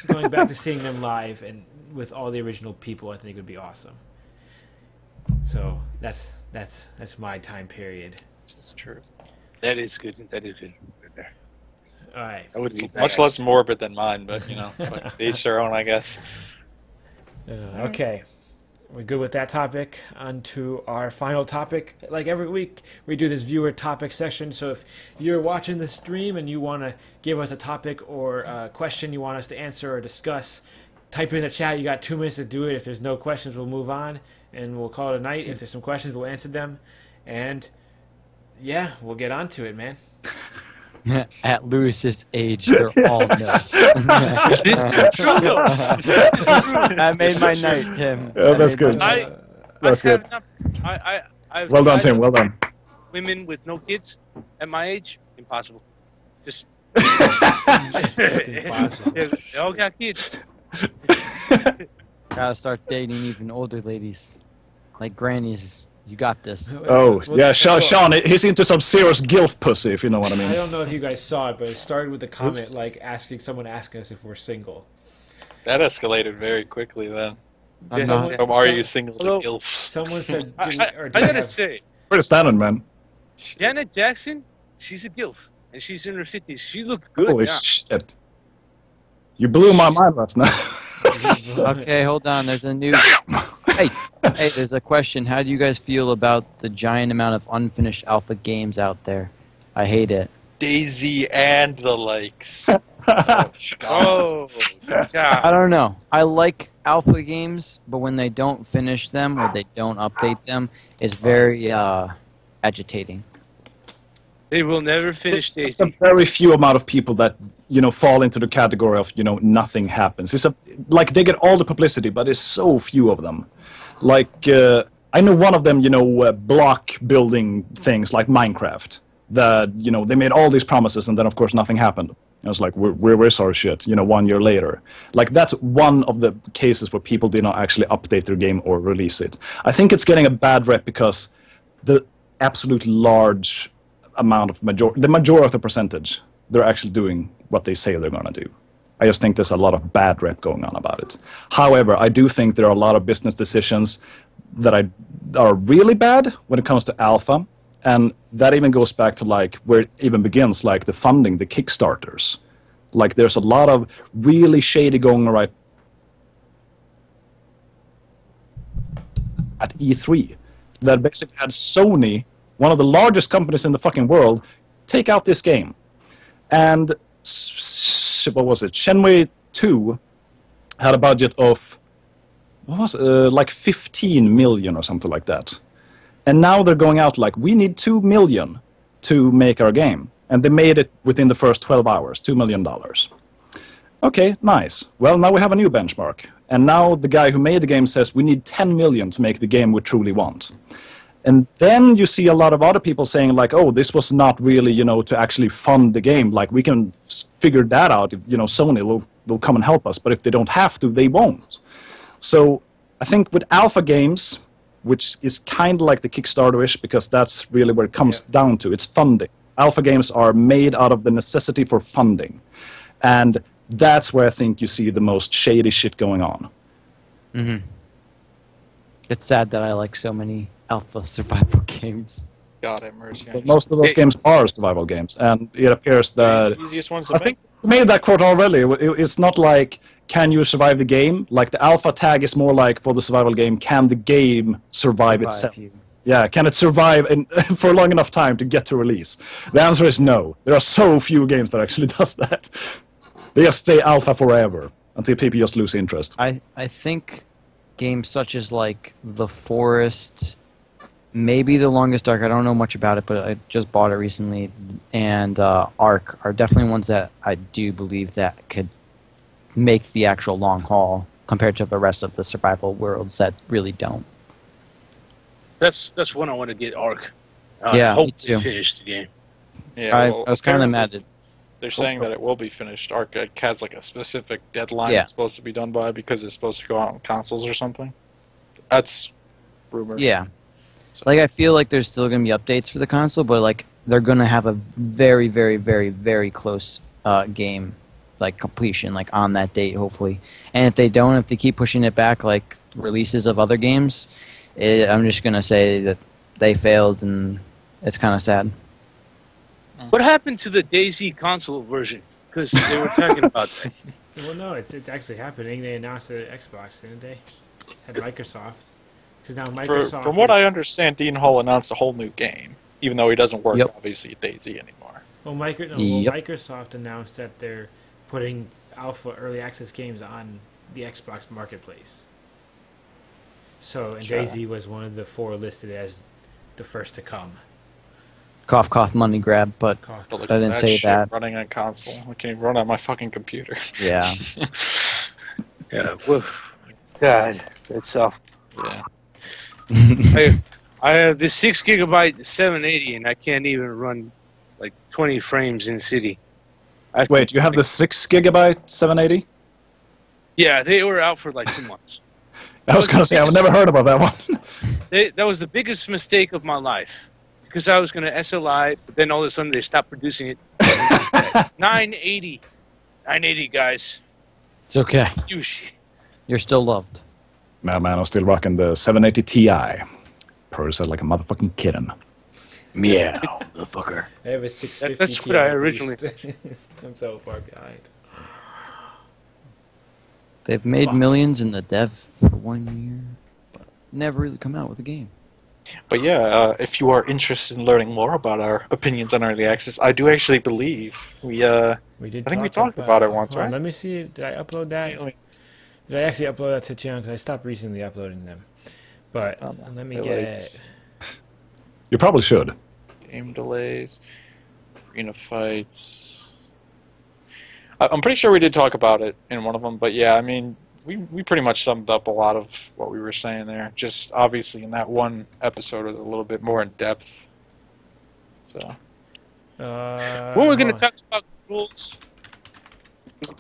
[SPEAKER 1] going back to seeing them live and with all the original people, I think would be awesome. So that's my time period.
[SPEAKER 2] It's true.
[SPEAKER 5] That is good. That is good.
[SPEAKER 1] All right.
[SPEAKER 5] I would
[SPEAKER 2] It's
[SPEAKER 5] be
[SPEAKER 2] much less morbid than mine, but you know, like, they each their own, I guess.
[SPEAKER 1] Okay. We're good with that topic. On to our final topic. Like every week, we do this viewer topic session. So if you're watching the stream and you want to give us a topic or a question you want us to answer or discuss, type in the chat. You got 2 minutes to do it. If there's no questions, we'll move on and we'll call it a night. If there's some questions, we'll answer them. And yeah, we'll get on to it, man.
[SPEAKER 4] At Lewis's age, they're all no.
[SPEAKER 5] This is true. This is true.
[SPEAKER 4] That made my night, Tim.
[SPEAKER 3] Yeah, that's
[SPEAKER 4] That made
[SPEAKER 3] good.
[SPEAKER 4] my
[SPEAKER 5] I,
[SPEAKER 4] night.
[SPEAKER 3] That's
[SPEAKER 5] I
[SPEAKER 3] good.
[SPEAKER 5] have not, I've
[SPEAKER 3] Well done,
[SPEAKER 5] tried
[SPEAKER 3] Tim. Well done.
[SPEAKER 5] Women with no kids at my age, impossible. Just
[SPEAKER 1] Impossible.
[SPEAKER 5] they all got kids.
[SPEAKER 4] Gotta start dating even older ladies, like grannies. You got this.
[SPEAKER 3] Oh,
[SPEAKER 1] Well,
[SPEAKER 3] yeah,
[SPEAKER 1] so-
[SPEAKER 3] Sean, he's into some serious gilf pussy, if you know what I
[SPEAKER 1] I
[SPEAKER 3] mean.
[SPEAKER 1] don't know if you guys saw it, but it started with a comment
[SPEAKER 3] Oops.
[SPEAKER 1] like someone asking us if we're single.
[SPEAKER 2] That escalated very quickly then.
[SPEAKER 4] I'm
[SPEAKER 1] Someone-
[SPEAKER 4] not.
[SPEAKER 2] From are you single to
[SPEAKER 5] Although-
[SPEAKER 2] gilf?
[SPEAKER 1] Someone said,
[SPEAKER 5] I
[SPEAKER 1] do we
[SPEAKER 5] gotta
[SPEAKER 1] have-
[SPEAKER 5] say,
[SPEAKER 3] Pretty standard, man.
[SPEAKER 5] Janet Jackson, she's a gilf, and she's in her 50s. She looked good.
[SPEAKER 3] Holy
[SPEAKER 5] Yeah.
[SPEAKER 3] shit. You blew my mind last night.
[SPEAKER 4] Okay, hold on. There's a new. Hey, there's a question. How do you guys feel about the giant amount of unfinished alpha games out there? I hate it.
[SPEAKER 2] Daisy and the likes.
[SPEAKER 5] Oh,
[SPEAKER 4] I
[SPEAKER 5] God.
[SPEAKER 4] don't know. I like alpha games, but when they don't finish them or they don't update them, it's very agitating.
[SPEAKER 5] They will never finish
[SPEAKER 3] It's a
[SPEAKER 5] Daisy.
[SPEAKER 3] very few amount of people that, you know, fall into the category of, you know, nothing happens. It's like they get all the publicity, but there's so few of them. Like, I know one of them, you know, block building things like Minecraft. That, you know, they made all these promises and then, of course, nothing happened. And it's like, where's our shit? 1 year later. Like, that's one of the cases where people did not actually update their game or release it. I think it's getting a bad rep because the absolute large amount of the majority of the percentage, they're actually doing what they say they're going to do. I just think there's a lot of bad rep going on about it. However, I do think there are a lot of business decisions that are really bad when it comes to alpha. And that even goes back to like where it even begins, like the funding, the Kickstarters. Like there's a lot of really shady going right at E3 that basically had Sony, one of the largest companies in the fucking world, take out this game. And what was it? Shenmue 2 had a budget of like 15 million or something like that. And now they're going out like, we need 2 million to make our game. And they made it within the first 12 hours, $2 million. Okay, nice. Well, now we have a new benchmark. And now the guy who made the game says we need 10 million to make the game we truly want. And then you see a lot of other people saying like, oh, this was not really, to actually fund the game. Like, we can figure that out. Sony will come and help us. But if they don't have to, they won't. So I think with alpha games, which is kind of like the Kickstarter-ish, because that's really where it comes down to. It's funding. Alpha games are made out of the necessity for funding. And that's where I think you see the most shady shit going on.
[SPEAKER 4] Mm-hmm. It's sad that I like so many alpha survival games.
[SPEAKER 2] God have mercy.
[SPEAKER 3] But most of those games are survival games, and it appears that...
[SPEAKER 2] The easiest ones to
[SPEAKER 3] I
[SPEAKER 2] make.
[SPEAKER 3] think I made that quote already. It's not like, can you survive the game? Like, the alpha tag is more like, for the survival game, can the game survive itself? Yeah, can it survive for a long enough time to get to release? The answer is no. There are so few games that actually does that. They just stay alpha forever until people just lose interest.
[SPEAKER 4] I think games such as like The Forest, maybe The Longest Dark, I don't know much about it, but I just bought it recently, and Ark are definitely ones that I do believe that could make the actual long haul compared to the rest of the survival worlds that really don't.
[SPEAKER 5] That's one I want to get, Ark.
[SPEAKER 4] Yeah,
[SPEAKER 5] I hope
[SPEAKER 4] me too.
[SPEAKER 5] they finish the game.
[SPEAKER 2] Yeah,
[SPEAKER 4] I was kind of mad at...
[SPEAKER 2] They're saying that it will be finished. Ark has like a specific deadline it's supposed to be done by because it's supposed to go out on consoles or something. That's rumors.
[SPEAKER 4] Yeah.
[SPEAKER 2] So.
[SPEAKER 4] Like, I feel like there's still going to be updates for the console, but like they're going to have a very, very, very, very close game, like completion, like on that date, hopefully. And if they don't, if they keep pushing it back, like releases of other games, I'm just going to say that they failed, and it's kind of sad.
[SPEAKER 5] What happened to the DayZ console version? Because they were talking about that.
[SPEAKER 1] Well, no, it's actually happening. They announced it at Xbox, didn't they? At Microsoft. Because now Microsoft...
[SPEAKER 2] From what I understand, Dean Hall announced a whole new game, even though he doesn't work, obviously, at DayZ anymore.
[SPEAKER 1] Well, Microsoft announced that they're putting alpha early access games on the Xbox Marketplace. So, and DayZ was one of the 4 listed as the first to come.
[SPEAKER 4] Cough, cough, money grab, but I didn't say that.
[SPEAKER 2] Running on console. I can't even run on my fucking computer.
[SPEAKER 4] Yeah.
[SPEAKER 5] Yeah. Well, God, that's tough.
[SPEAKER 2] Yeah.
[SPEAKER 5] I have this 6 gigabyte 780, and I can't even run like 20 frames in City.
[SPEAKER 3] Wait, you have the 6 gigabyte 780?
[SPEAKER 5] Yeah, they were out for like 2 months.
[SPEAKER 3] I was going to say, I've never heard about that one.
[SPEAKER 5] That was the biggest mistake of my life. Because I was going to SLI, but then all of a sudden they stopped producing it. 980. 980, guys.
[SPEAKER 4] It's okay. You're still loved.
[SPEAKER 3] No, man, I'm still rocking the 780 Ti. Processed like a motherfucking kitten.
[SPEAKER 4] Meow, motherfucker.
[SPEAKER 1] I have a 650
[SPEAKER 5] That's
[SPEAKER 1] Ti
[SPEAKER 5] what I originally...
[SPEAKER 1] I'm so far behind.
[SPEAKER 4] They've made millions in the dev for 1 year, but never really come out with a game.
[SPEAKER 2] But yeah, if you are interested in learning more about our opinions on early access, I do actually believe we did. I think we talked about it once, right?
[SPEAKER 1] Let me see. Did I upload that? Did I actually upload that to the channel? Because I stopped recently uploading them. But let me get it.
[SPEAKER 3] You probably should.
[SPEAKER 2] Game delays, arena fights. I'm pretty sure we did talk about it in one of them, but yeah, I mean, we pretty much summed up a lot of what we were saying there. Just obviously in that one episode it was a little bit more in depth. So.
[SPEAKER 5] When we're going to talk about controls,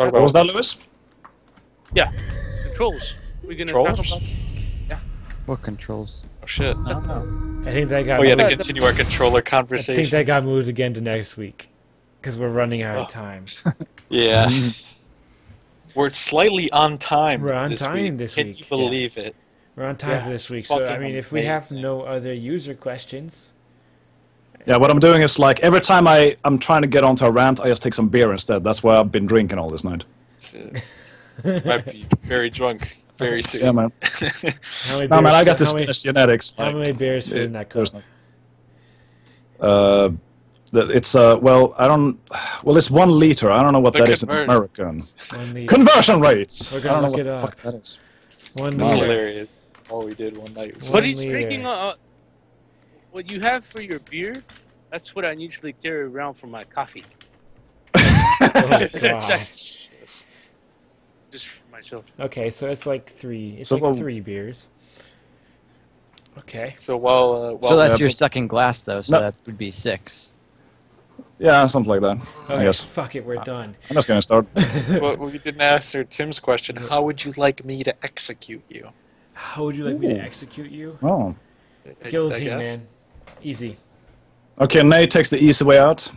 [SPEAKER 2] Talk
[SPEAKER 3] What was
[SPEAKER 2] about
[SPEAKER 3] that, Lewis?
[SPEAKER 5] Yeah, controls. We're gonna
[SPEAKER 2] Controls?
[SPEAKER 5] talk about.
[SPEAKER 4] What controls?
[SPEAKER 2] oh shit.
[SPEAKER 1] I think that got
[SPEAKER 2] Oh yeah, to
[SPEAKER 1] moved.
[SPEAKER 2] continue our controller
[SPEAKER 1] I think
[SPEAKER 2] conversation.
[SPEAKER 1] that got moved again to next week because we're running out of
[SPEAKER 5] Oh.
[SPEAKER 1] time.
[SPEAKER 2] Yeah. We're slightly on time.
[SPEAKER 1] We're on
[SPEAKER 2] this
[SPEAKER 1] time
[SPEAKER 2] week.
[SPEAKER 1] this
[SPEAKER 2] Can
[SPEAKER 1] week,
[SPEAKER 2] you believe it?
[SPEAKER 1] We're on time
[SPEAKER 2] Yeah,
[SPEAKER 1] for this week. So I
[SPEAKER 2] fucking
[SPEAKER 1] mean, if we have
[SPEAKER 2] amazing.
[SPEAKER 1] no other user questions,
[SPEAKER 3] Yeah, what I'm doing is like every time I'm trying to get onto a rant, I just take some beer instead. That's why I've been drinking all this night.
[SPEAKER 2] Shit. Might be very drunk very soon.
[SPEAKER 3] Yeah, man.
[SPEAKER 1] how many
[SPEAKER 3] No, man, I got
[SPEAKER 1] how
[SPEAKER 3] this
[SPEAKER 1] many,
[SPEAKER 3] Finnish genetics.
[SPEAKER 1] how
[SPEAKER 3] like,
[SPEAKER 1] many beers fit in that cup?
[SPEAKER 3] there's no- it's well, I don't. Well, it's 1 liter. I don't know what
[SPEAKER 2] The
[SPEAKER 3] that is in
[SPEAKER 2] conversion.
[SPEAKER 3] American.
[SPEAKER 1] 1 liter.
[SPEAKER 3] Conversion rates.
[SPEAKER 1] We're
[SPEAKER 3] I
[SPEAKER 1] gonna
[SPEAKER 3] don't know
[SPEAKER 1] look
[SPEAKER 3] what
[SPEAKER 1] it
[SPEAKER 3] the
[SPEAKER 1] up.
[SPEAKER 3] fuck that is.
[SPEAKER 1] 1
[SPEAKER 2] It's
[SPEAKER 3] Wow.
[SPEAKER 1] liter.
[SPEAKER 2] hilarious. All we did one night. Was
[SPEAKER 5] But
[SPEAKER 1] 1
[SPEAKER 5] he's
[SPEAKER 1] liter.
[SPEAKER 5] drinking what you have for your beer. That's what I usually carry around for my coffee.
[SPEAKER 1] Oh, God.
[SPEAKER 5] That's just for myself.
[SPEAKER 1] Okay, so it's like 3. It's
[SPEAKER 3] So
[SPEAKER 1] like
[SPEAKER 3] what-
[SPEAKER 1] 3 beers. Okay.
[SPEAKER 2] So while
[SPEAKER 4] So that's
[SPEAKER 3] yeah,
[SPEAKER 4] your
[SPEAKER 3] but-
[SPEAKER 4] second glass, though. So
[SPEAKER 3] No.
[SPEAKER 4] that would be 6.
[SPEAKER 3] Yeah, something like that. I
[SPEAKER 1] Okay,
[SPEAKER 3] guess.
[SPEAKER 1] fuck it, we're done.
[SPEAKER 3] I'm just gonna start.
[SPEAKER 2] well, we didn't answer Tim's question. How would you like me to execute you?
[SPEAKER 1] How would you like me to execute you?
[SPEAKER 3] Oh.
[SPEAKER 2] I
[SPEAKER 1] Guillotine, man.
[SPEAKER 2] guess.
[SPEAKER 1] Easy.
[SPEAKER 3] Okay, Nate takes the easy way out.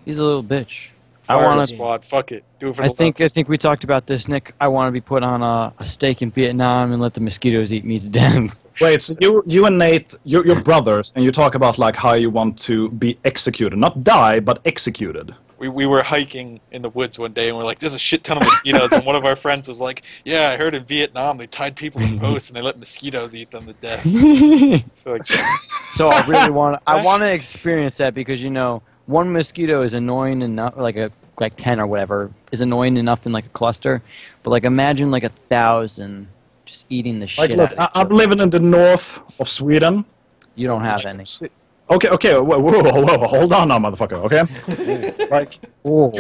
[SPEAKER 4] He's a little bitch. I
[SPEAKER 2] Fire
[SPEAKER 4] want
[SPEAKER 2] the
[SPEAKER 4] to.
[SPEAKER 2] squad. Fuck it. Do it for
[SPEAKER 4] I
[SPEAKER 2] the
[SPEAKER 4] think
[SPEAKER 2] levels.
[SPEAKER 4] we talked about this, Nick. I want to be put on a stake in Vietnam and let the mosquitoes eat me to death.
[SPEAKER 3] Wait, so you and Nate, you're brothers, and you talk about like how you want to be executed, not die, but executed.
[SPEAKER 2] We were hiking in the woods one day and we're like, there's a shit ton of mosquitoes. And one of our friends was like, yeah, I heard in Vietnam they tied people to posts and they let mosquitoes eat them to death. So like,
[SPEAKER 4] So I really want. I want to experience that because one mosquito is annoying enough, like 10 or whatever is annoying enough in like a cluster, but like imagine like 1,000 just eating the
[SPEAKER 3] Like,
[SPEAKER 4] shit
[SPEAKER 3] look,
[SPEAKER 4] out of
[SPEAKER 3] I'm living in the north of Sweden.
[SPEAKER 4] you. Don't have any.
[SPEAKER 3] Okay, whoa, hold on now, motherfucker. Okay, like
[SPEAKER 4] Oh.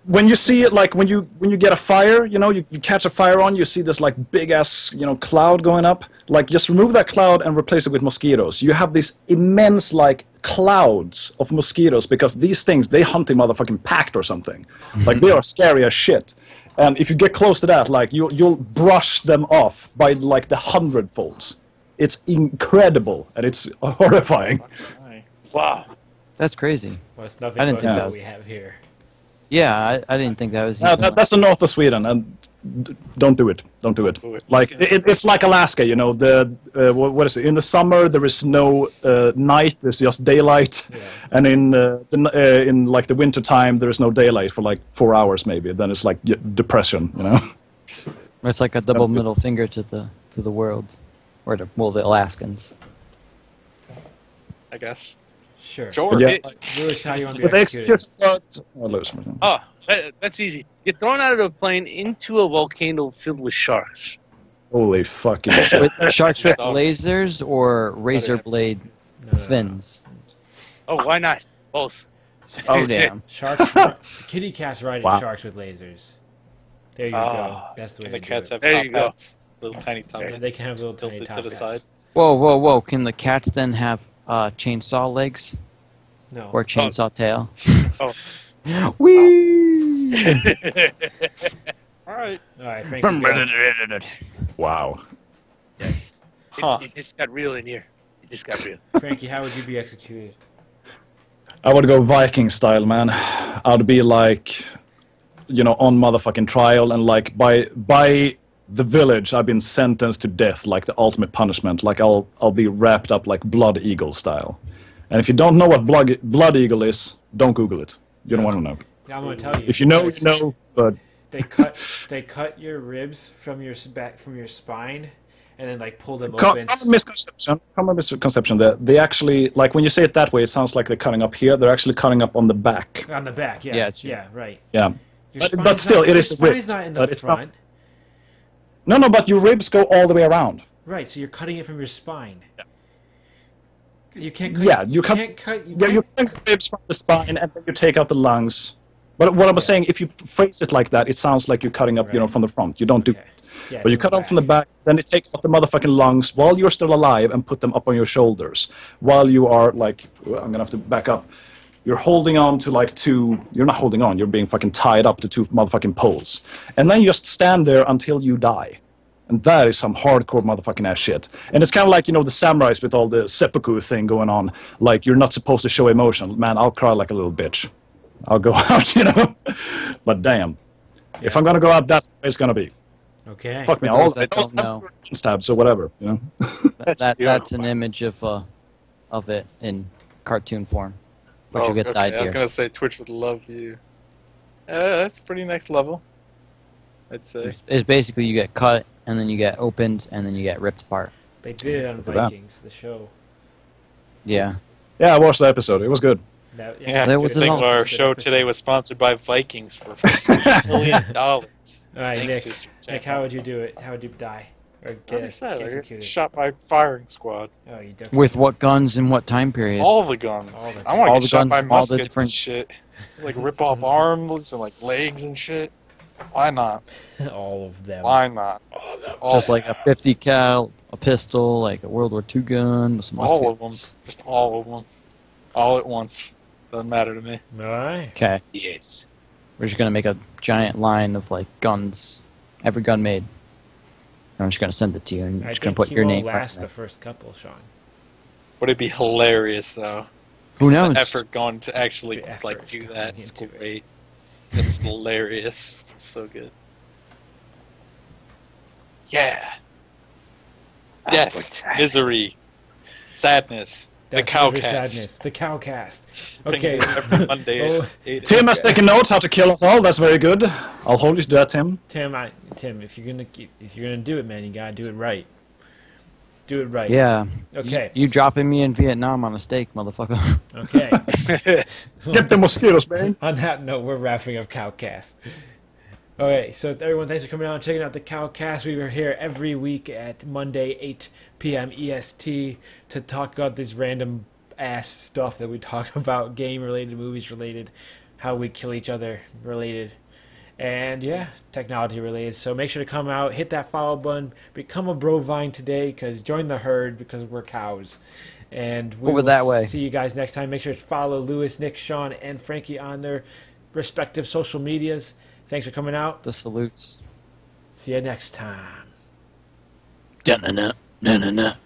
[SPEAKER 3] when you see it, like when you get a fire, you catch a fire on, you see this like big ass cloud going up. Like just remove that cloud and replace it with mosquitoes. You have these immense like clouds of mosquitoes because these things they hunt in motherfucking packed or something. Like they are scary as shit. And if you get close to that, like you'll brush them off by like the 100-folds. It's incredible and it's horrifying.
[SPEAKER 5] Wow.
[SPEAKER 4] That's crazy.
[SPEAKER 1] Well, it's nothing
[SPEAKER 4] I didn't
[SPEAKER 1] but
[SPEAKER 4] think
[SPEAKER 1] what
[SPEAKER 4] that was-
[SPEAKER 1] we have here.
[SPEAKER 4] Yeah, I didn't think that was.
[SPEAKER 3] No,
[SPEAKER 4] even
[SPEAKER 3] that's the north of Sweden, and don't do it. Don't do it.
[SPEAKER 2] do it.
[SPEAKER 3] Like it's like Alaska, The what is it? In the summer there is no night. There's just daylight,
[SPEAKER 1] Yeah.
[SPEAKER 3] and in like the winter time there is no daylight for like 4 hours maybe. Then it's like depression.
[SPEAKER 4] It's like a double middle finger to the world, or the Alaskans.
[SPEAKER 2] I guess.
[SPEAKER 1] Sure.
[SPEAKER 2] Sure.
[SPEAKER 3] But yeah,
[SPEAKER 1] Lewis, how you want to
[SPEAKER 3] With
[SPEAKER 1] be
[SPEAKER 3] the
[SPEAKER 1] executed?
[SPEAKER 3] excuse, Lewis.
[SPEAKER 5] Oh, that's easy. Get thrown out of a plane into a volcano filled with sharks.
[SPEAKER 3] Holy fucking shit!
[SPEAKER 4] With sharks with
[SPEAKER 2] Oh.
[SPEAKER 4] lasers or razor blade
[SPEAKER 1] No.
[SPEAKER 4] fins.
[SPEAKER 5] Oh, why not? Both.
[SPEAKER 4] Oh damn!
[SPEAKER 1] Sharks. Kitty cats riding
[SPEAKER 3] Wow.
[SPEAKER 1] sharks with lasers. There you
[SPEAKER 5] Ah.
[SPEAKER 1] go. That's the way
[SPEAKER 2] And the
[SPEAKER 1] to
[SPEAKER 2] cats
[SPEAKER 1] do
[SPEAKER 2] have
[SPEAKER 5] There
[SPEAKER 2] top
[SPEAKER 5] you go.
[SPEAKER 2] hats. Little tiny top
[SPEAKER 1] it.
[SPEAKER 2] hats.
[SPEAKER 1] They can have little tiny
[SPEAKER 2] tilted
[SPEAKER 1] top
[SPEAKER 2] to the
[SPEAKER 1] hats.
[SPEAKER 2] side.
[SPEAKER 4] Whoa! Can the cats then have chainsaw legs
[SPEAKER 1] No.
[SPEAKER 4] or chainsaw tail?
[SPEAKER 5] Oh.
[SPEAKER 4] Whee!
[SPEAKER 2] All right.
[SPEAKER 1] All right, Frankie. Go.
[SPEAKER 3] Wow.
[SPEAKER 2] Huh.
[SPEAKER 5] It just got real in here. It just got real.
[SPEAKER 1] Frankie, how would you be executed?
[SPEAKER 3] I would go Viking style, man. I'd be like, on motherfucking trial, and like by the village, I've been sentenced to death, like the ultimate punishment. Like I'll be wrapped up like Blood Eagle style. And if you don't know what Blood Eagle is, don't Google it. You don't want to know.
[SPEAKER 1] Yeah, I'm gonna tell you.
[SPEAKER 3] If you know, you know. But
[SPEAKER 1] They cut your ribs from your back from your spine, and then like pull them open.
[SPEAKER 3] common misconception. They actually, like when you say it that way, it sounds like they're cutting up here. They're actually cutting up on the back.
[SPEAKER 1] On the back, yeah,
[SPEAKER 4] Yeah, it's-
[SPEAKER 1] yeah, right.
[SPEAKER 3] Yeah.
[SPEAKER 1] Your
[SPEAKER 3] But
[SPEAKER 1] spine's
[SPEAKER 3] still,
[SPEAKER 1] not,
[SPEAKER 3] it is
[SPEAKER 1] your
[SPEAKER 3] the
[SPEAKER 1] spine's
[SPEAKER 3] ribs,
[SPEAKER 1] not in the
[SPEAKER 3] but it's not-
[SPEAKER 1] front.
[SPEAKER 3] No, but your ribs go all the way around.
[SPEAKER 1] Right, so you're cutting it from your spine. You can't.
[SPEAKER 3] Yeah, you cut.
[SPEAKER 1] can't cut. You
[SPEAKER 3] Yeah, you
[SPEAKER 1] can't-
[SPEAKER 3] cut the ribs from the spine, and then you take out the lungs. But what I was
[SPEAKER 1] Yeah.
[SPEAKER 3] saying, if you phrase it like that, it sounds like you're cutting up,
[SPEAKER 1] Right.
[SPEAKER 3] from the front. You don't do.
[SPEAKER 1] Okay. Yeah,
[SPEAKER 3] But you cut off from the back, then you take out the motherfucking lungs while you're still alive and put them up on your shoulders. While you are like, I'm gonna have to back up. you're holding on to like two. You're not holding on. You're being fucking tied up to two motherfucking poles, and then you just stand there until you die. And that is some hardcore motherfucking ass shit. And it's kind of like, you know, the samurais with all the seppuku thing going on. Like, you're not supposed to show emotion. Man, I'll cry like a little bitch. I'll go out, you know. But damn, if I'm gonna go out, that's the way it's gonna be.
[SPEAKER 1] Okay.
[SPEAKER 3] Fuck me,
[SPEAKER 4] For
[SPEAKER 3] all
[SPEAKER 4] those that don't know,
[SPEAKER 3] stab, so whatever, you know.
[SPEAKER 4] that's an image of it in cartoon form. But you'll get the
[SPEAKER 2] okay.
[SPEAKER 4] idea.
[SPEAKER 2] I was gonna say Twitch would love you. That's pretty next level, I'd say.
[SPEAKER 4] It's basically you get cut, and then you get opened, and then you get ripped apart.
[SPEAKER 1] They did it on
[SPEAKER 3] Look at that.
[SPEAKER 1] Vikings, the show.
[SPEAKER 4] Yeah.
[SPEAKER 3] Yeah, I watched the episode. It was good.
[SPEAKER 1] That,
[SPEAKER 2] Yeah,
[SPEAKER 4] There
[SPEAKER 2] I
[SPEAKER 4] was
[SPEAKER 2] think
[SPEAKER 4] an
[SPEAKER 2] our
[SPEAKER 1] good
[SPEAKER 2] show
[SPEAKER 1] episode.
[SPEAKER 2] today was sponsored by Vikings for $1 million.
[SPEAKER 1] All right,
[SPEAKER 2] Thanks,
[SPEAKER 1] Nick.
[SPEAKER 2] Mr.
[SPEAKER 1] Nick, how would you do it? How would you die? Or
[SPEAKER 2] Like
[SPEAKER 1] get
[SPEAKER 2] I said, I got
[SPEAKER 1] executed?
[SPEAKER 2] shot by firing squad.
[SPEAKER 1] Oh, you definitely.
[SPEAKER 4] With what guns and what time period?
[SPEAKER 2] All the guns.
[SPEAKER 1] All the
[SPEAKER 2] I want to
[SPEAKER 4] All
[SPEAKER 2] get
[SPEAKER 4] the
[SPEAKER 2] shot
[SPEAKER 4] guns
[SPEAKER 2] by
[SPEAKER 4] from all the
[SPEAKER 2] muskets and
[SPEAKER 4] different-
[SPEAKER 2] shit. Like rip off arms and like legs and shit. Why not?
[SPEAKER 1] all of them.
[SPEAKER 2] Why not? All,
[SPEAKER 4] Just like a 50 cal, a pistol, like a World War II gun, with some
[SPEAKER 2] all of them.
[SPEAKER 4] muskets.
[SPEAKER 2] Just all of them. All at once. Doesn't matter to me.
[SPEAKER 1] All right.
[SPEAKER 4] Okay.
[SPEAKER 5] Yes.
[SPEAKER 4] We're just gonna make a giant line of like guns, every gun made. And I'm just gonna send it to you, and
[SPEAKER 1] I
[SPEAKER 4] I'm just gonna
[SPEAKER 1] think
[SPEAKER 4] put your
[SPEAKER 1] he
[SPEAKER 4] name.
[SPEAKER 1] won't
[SPEAKER 4] right
[SPEAKER 1] last
[SPEAKER 4] there.
[SPEAKER 1] the first couple, Sean.
[SPEAKER 2] Would it be hilarious though?
[SPEAKER 4] Who
[SPEAKER 2] It's
[SPEAKER 4] knows?
[SPEAKER 2] The effort going to actually
[SPEAKER 1] The effort
[SPEAKER 2] like do that.
[SPEAKER 1] going
[SPEAKER 2] It's
[SPEAKER 1] into it.
[SPEAKER 2] great. It's hilarious. It's so good. Yeah. Death,
[SPEAKER 5] what's
[SPEAKER 2] misery, sadness. The
[SPEAKER 1] Death, Misery,
[SPEAKER 2] CowCast.
[SPEAKER 1] Sadness. The CowCast.
[SPEAKER 2] Bring
[SPEAKER 1] Okay.
[SPEAKER 2] it every Monday
[SPEAKER 1] Oh,
[SPEAKER 2] at 8
[SPEAKER 3] Tim has
[SPEAKER 2] a.m.
[SPEAKER 3] taken note how to kill us all. That's very good. I'll hold you to that, Tim.
[SPEAKER 1] Tim, if you're gonna do it, man, you gotta do it right. Do it right.
[SPEAKER 4] Yeah.
[SPEAKER 1] Okay.
[SPEAKER 4] You dropping me in Vietnam on a stake, motherfucker.
[SPEAKER 1] Okay.
[SPEAKER 3] Get the mosquitoes, man.
[SPEAKER 1] On that note, we're wrapping up CowCast. Okay, so everyone, thanks for coming out and checking out the CowCast. We are here every week at Monday, 8 p.m. EST, to talk about this random ass stuff that we talk about, game-related, movies-related, how we kill each other related, and yeah, technology-related. So make sure to come out, hit that follow button, become a Brovine today, because join the herd, because we're cows. And we
[SPEAKER 4] Over
[SPEAKER 1] will
[SPEAKER 4] that way.
[SPEAKER 1] see you guys next time. Make sure to follow Lewis, Nick, Sean, and Frankie on their respective social medias. Thanks for coming out.
[SPEAKER 4] The salutes.
[SPEAKER 1] See you next time.
[SPEAKER 4] Dun-dun-dun.